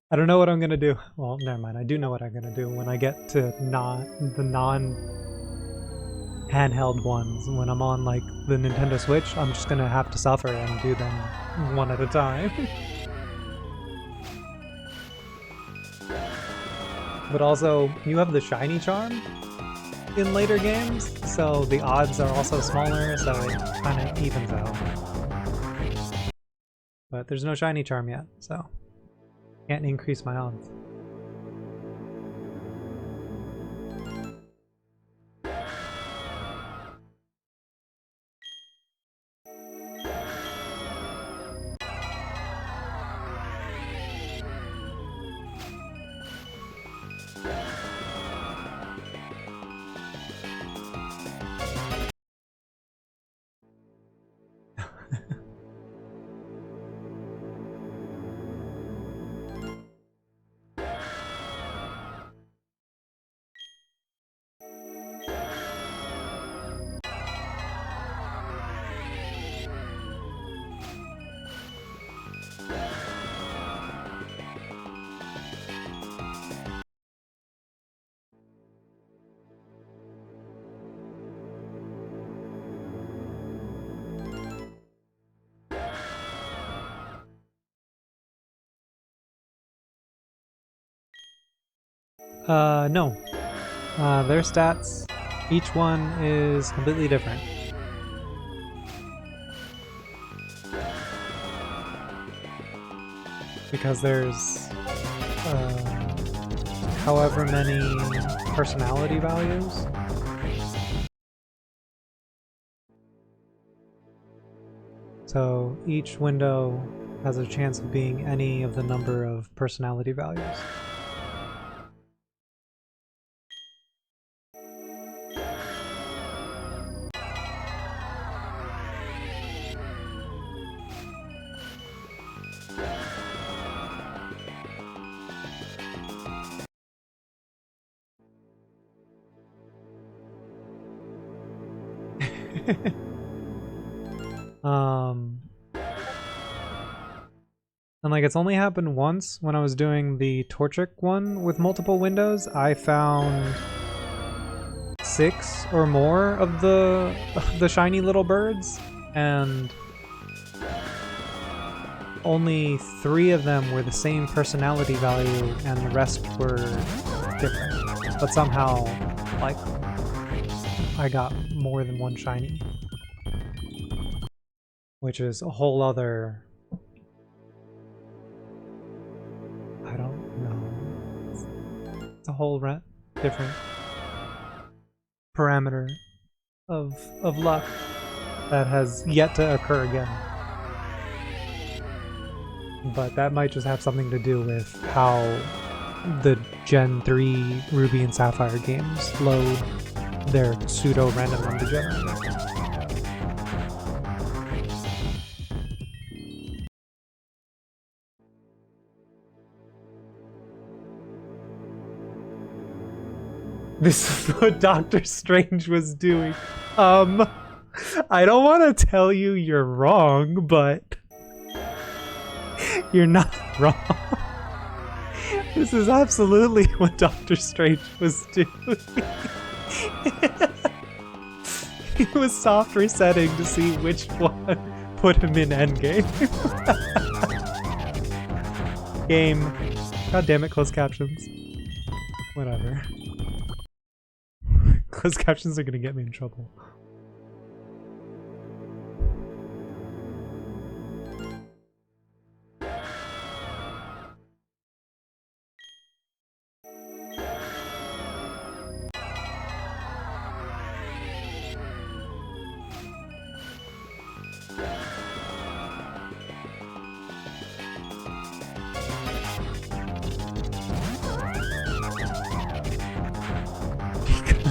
A: I don't know what I'm gonna do. Well, never mind. I do know what I'm gonna do when I get to the non-handheld ones. When I'm on like the Nintendo Switch, I'm just gonna have to suffer and do them one at a time. But also, you have the shiny charm in later games, so the odds are also smaller, so it kind of evens out. But there's no shiny charm yet, so can't increase my odds. No. Their stats, each one is completely different. Because there's however many personality values. So each window has a chance of being any of the number of personality values. And like it's only happened once when I was doing the Torchic one with multiple windows. I found 6 or more of the shiny little birds, and only 3 of them were the same personality value and the rest were different. But somehow, like, I got more than one shiny. Which is a whole other... I don't know. It's a whole different parameter of luck that has yet to occur again. But that might just have something to do with how the Gen 3 Ruby and Sapphire games load their pseudo-random number generator. This is what Doctor Strange was doing. I don't want to tell you you're wrong, but you're not wrong. This is absolutely what Doctor Strange was doing. He was soft resetting to see which one put him in endgame. Game. God damn it, closed captions. Whatever. Closed captions are gonna get me in trouble.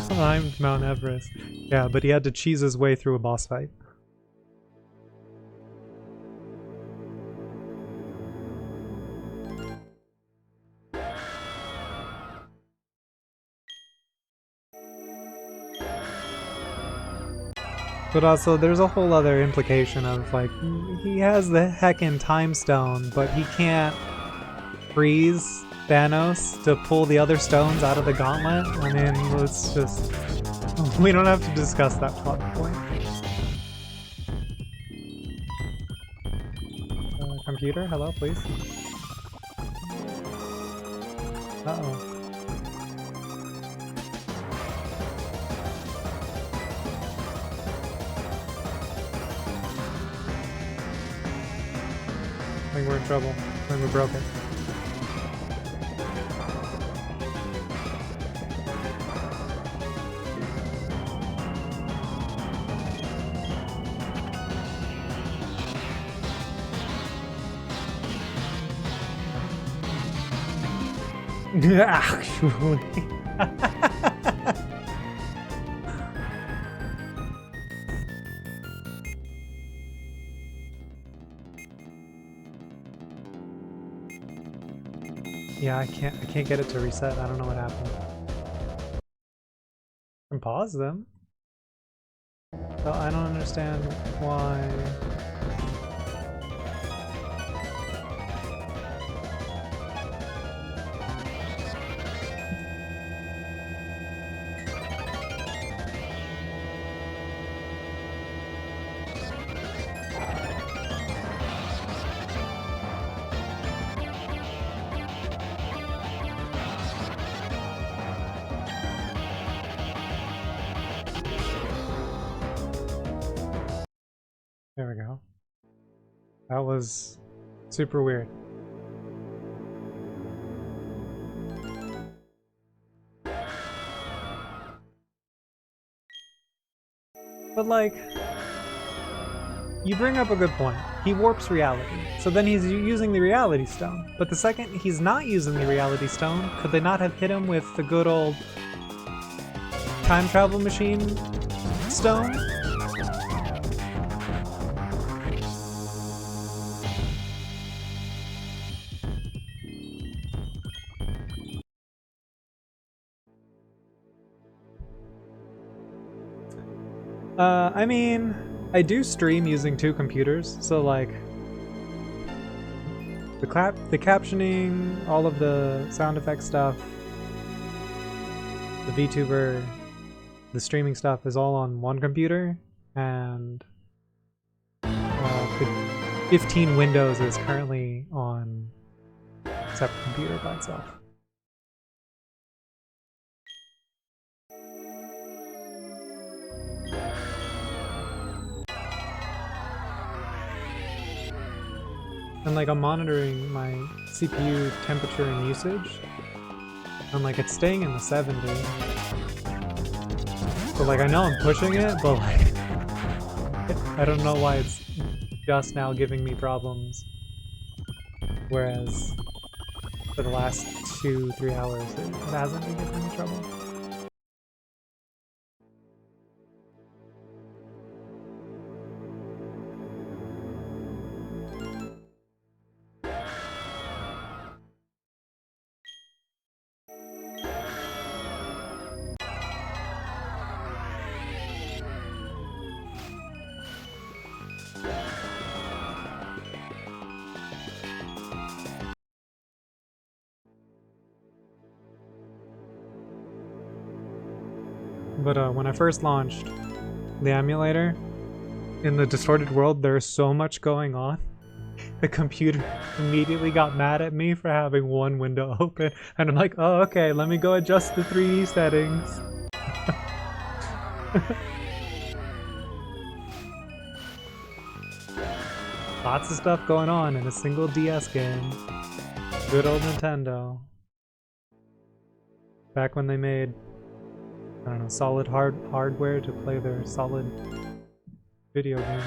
A: Climbed Mount Everest. Yeah, but he had to cheese his way through a boss fight. But also, there's a whole other implication of, like, he has the heckin' time stone, but he can't freeze Thanos to pull the other stones out of the gauntlet. I mean, let's just... We don't have to discuss that plot point. Computer, hello, please. Uh-oh. I think we're in trouble. I think we're broken. Actually. Yeah, I can't get it to reset. I don't know what happened. I can pause them. So I don't understand why. There we go. That was super weird. But like, you bring up a good point. He warps reality. So then he's using the reality stone. But the second he's not using the reality stone, could they not have hit him with the good old time travel machine stone? I mean, I do stream using 2 computers, so like the captioning, all of the sound effect stuff, the VTuber, the streaming stuff is all on one computer, and the 15 Windows is currently on a separate computer by itself. And like I'm monitoring my CPU temperature and usage, and like it's staying in the 70s. So like I know I'm pushing it, but like I don't know why it's just now giving me problems. Whereas for the last 2-3 hours it hasn't been giving me trouble. But when I first launched the emulator, in the distorted world, there's so much going on. The computer immediately got mad at me for having one window open, and I'm like, oh, okay, let me go adjust the 3D settings. Lots of stuff going on in a single DS game. Good old Nintendo. Back when they made, I don't know, solid hardware to play their solid video games.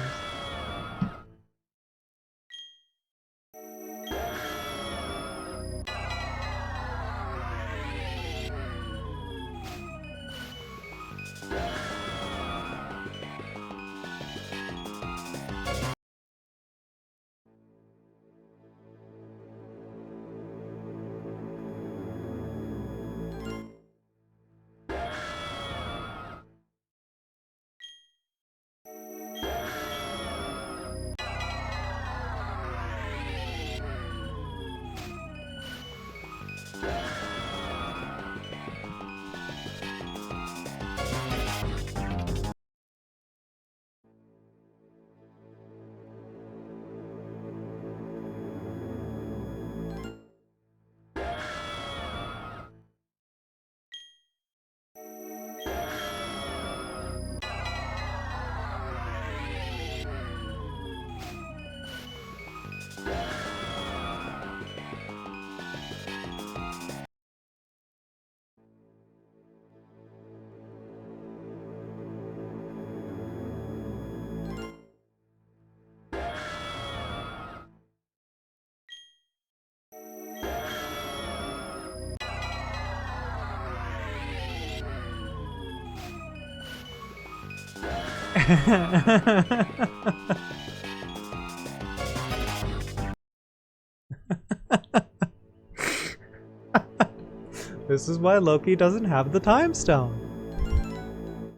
A: This is why Loki doesn't have the time stone.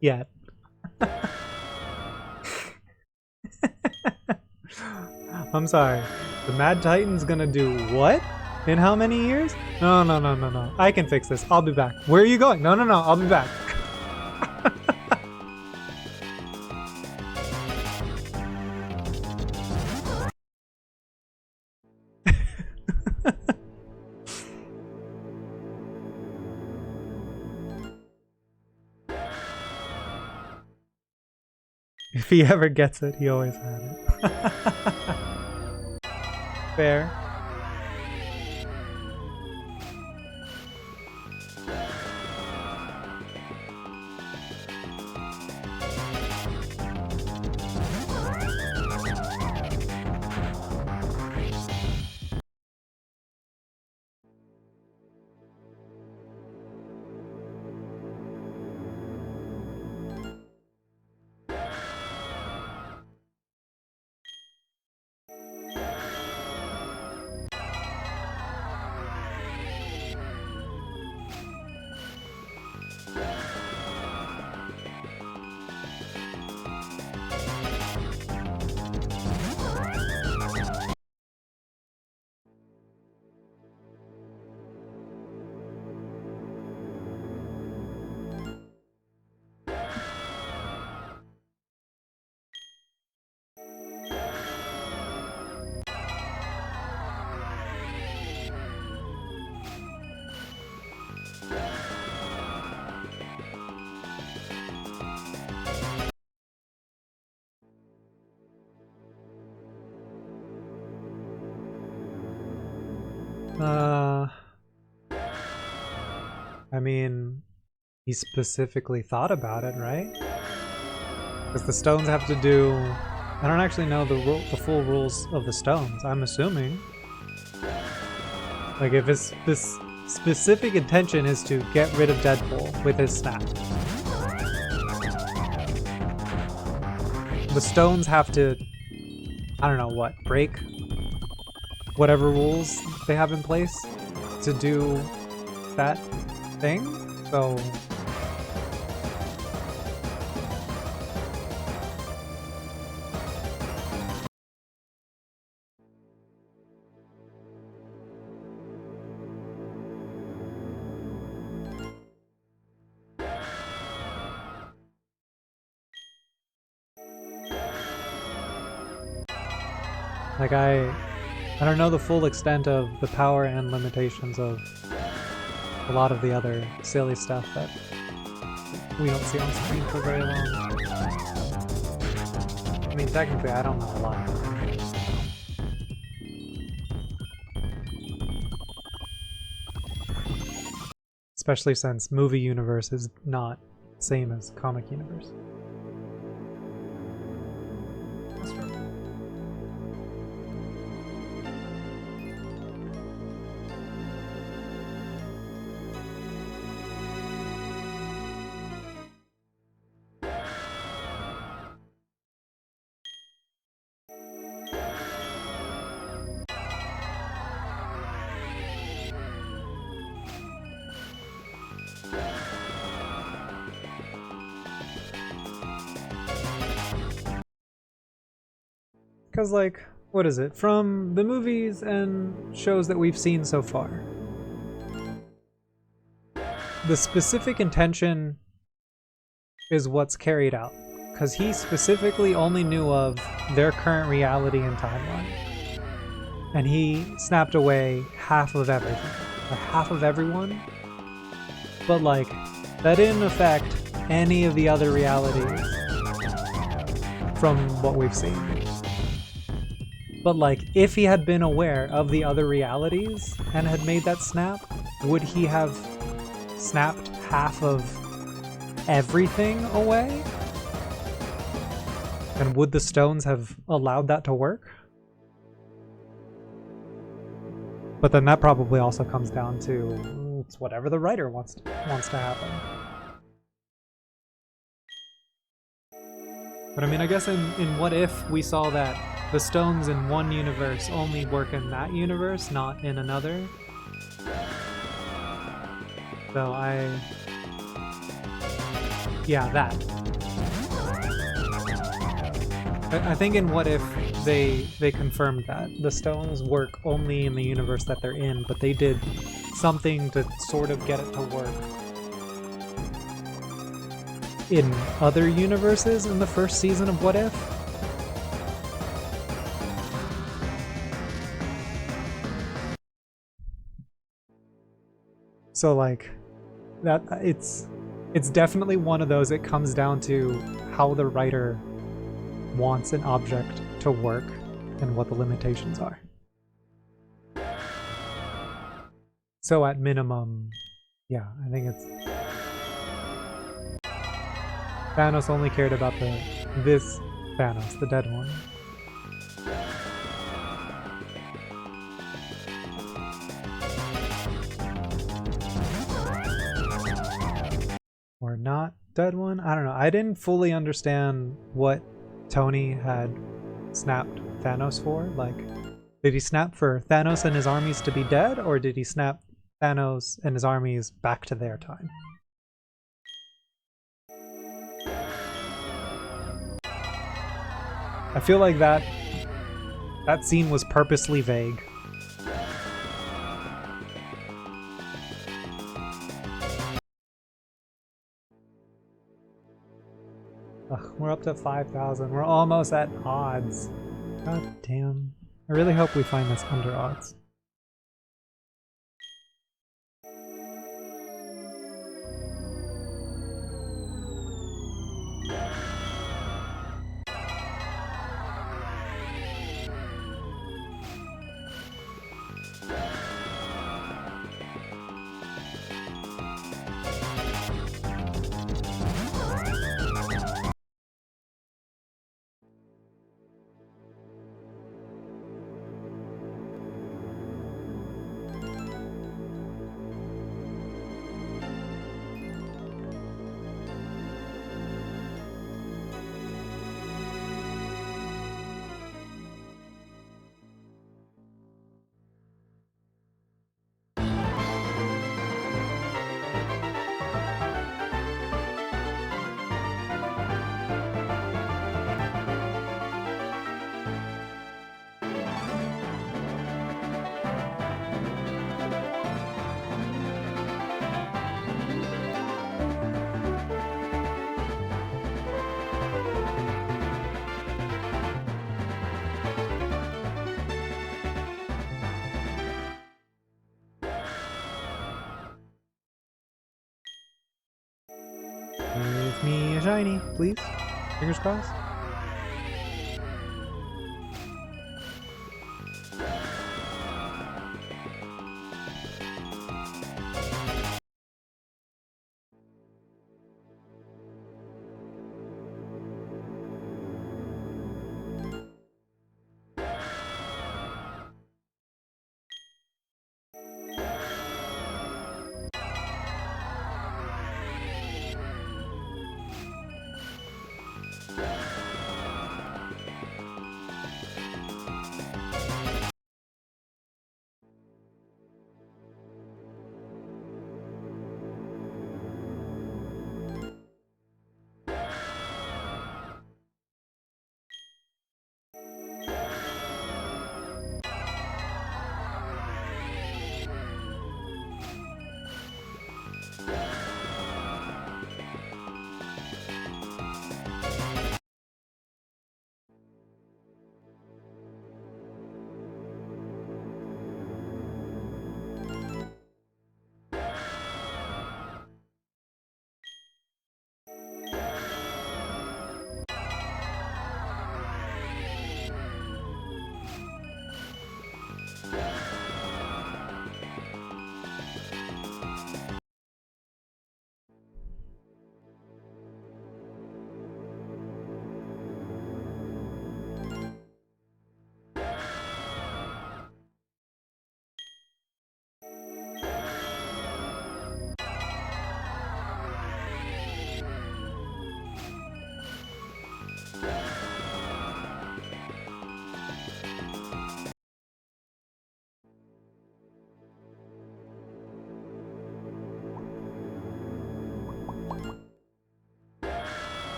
A: Yet. I'm sorry. The Mad Titan's gonna do what? In how many years? No, no, no, no, no. I can fix this. I'll be back. Where are you going? No, no, no. I'll be back. If he ever gets it, he always had it. Fair. I mean, he specifically thought about it, right? Because the stones have to do... I don't actually know the full rules of the stones. I'm assuming. Like, if this specific intention is to get rid of Deadpool with his snap, the stones have to, I don't know what, break whatever rules they have in place to do that thing. So like I don't know the full extent of the power and limitations of a lot of the other silly stuff that we don't see on screen for very long. I mean, technically, I don't know a lot. Especially since movie universe is not same as comic universe.
F: That's true.
A: Because, like, what is it? From the movies and shows that we've seen so far, the specific intention is what's carried out. Because he specifically only knew of their current reality and timeline. And he snapped away half of everything. Or half of everyone. But, like, that didn't affect any of the other realities from what we've seen. But, like, if he had been aware of the other realities and had made that snap, would he have snapped half of everything away? And would the stones have allowed that to work? But then that probably also comes down to it's whatever the writer wants to happen. But I mean, I guess in What If we saw that the stones in one universe only work in that universe, not in another. So yeah, that. I think in What If they confirmed that. The stones work only in the universe that they're in, but they did something to sort of get it to work in other universes in the first season of What If. So like that it's definitely one of those. It comes down to how the writer wants an object to work and what the limitations are. So at minimum, yeah, I think it's Thanos only cared about this Thanos, the dead one. Or not dead one? I don't know. I didn't fully understand what Tony had snapped Thanos for. Like, did he snap for Thanos and his armies to be dead, or did he snap Thanos and his armies back to their time? I feel like that scene was purposely vague. Ugh, we're up to 5,000. We're almost at odds. God damn. I really hope we find this under odds. shiny, please. Fingers crossed.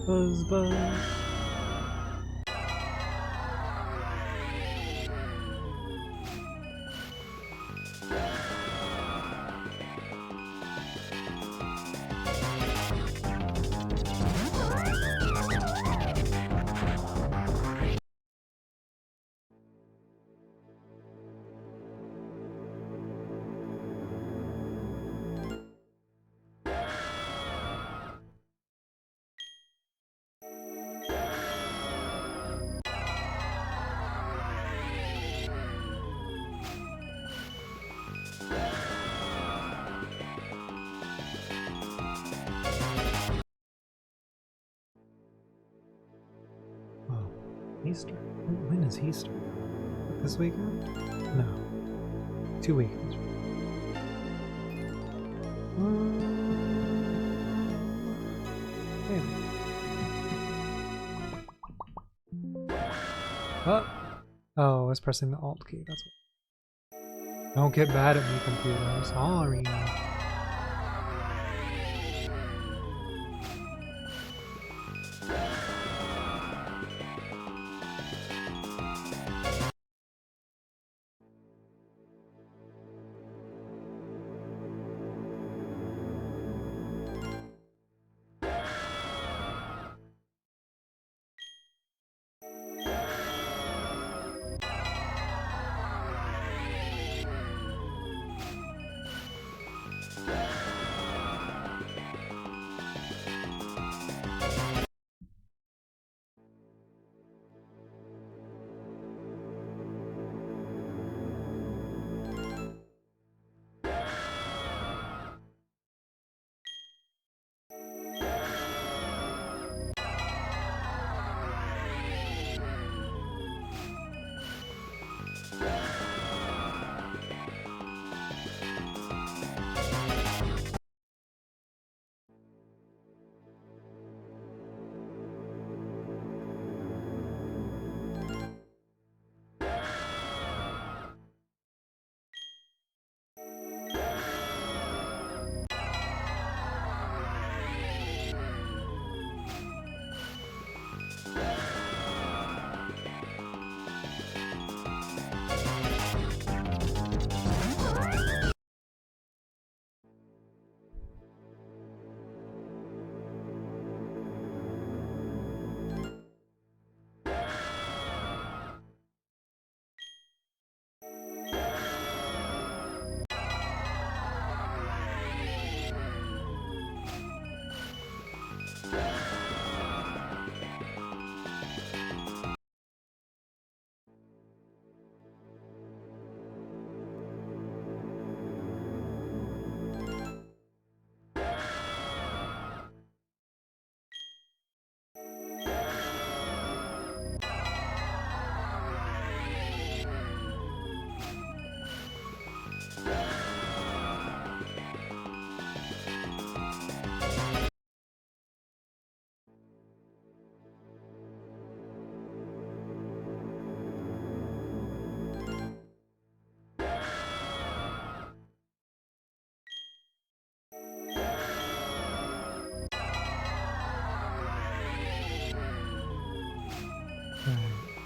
A: Buzz, buzz. Easter? When is Easter? This weekend? No. 2 weekends. Maybe. Oh! Oh, I was pressing the Alt key, that's what. Don't get mad at me, computer. I'm sorry.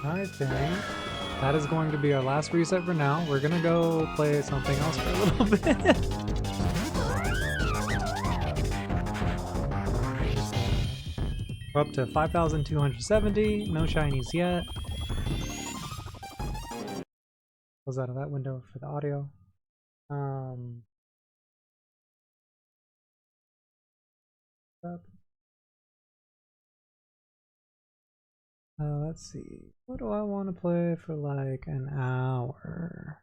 A: I think that is going to be our last reset for now. We're gonna go play something else for a little bit. We're up to 5,270. No shinies yet. Close out of that window for the audio. Let's see. What do I want to play for like an hour?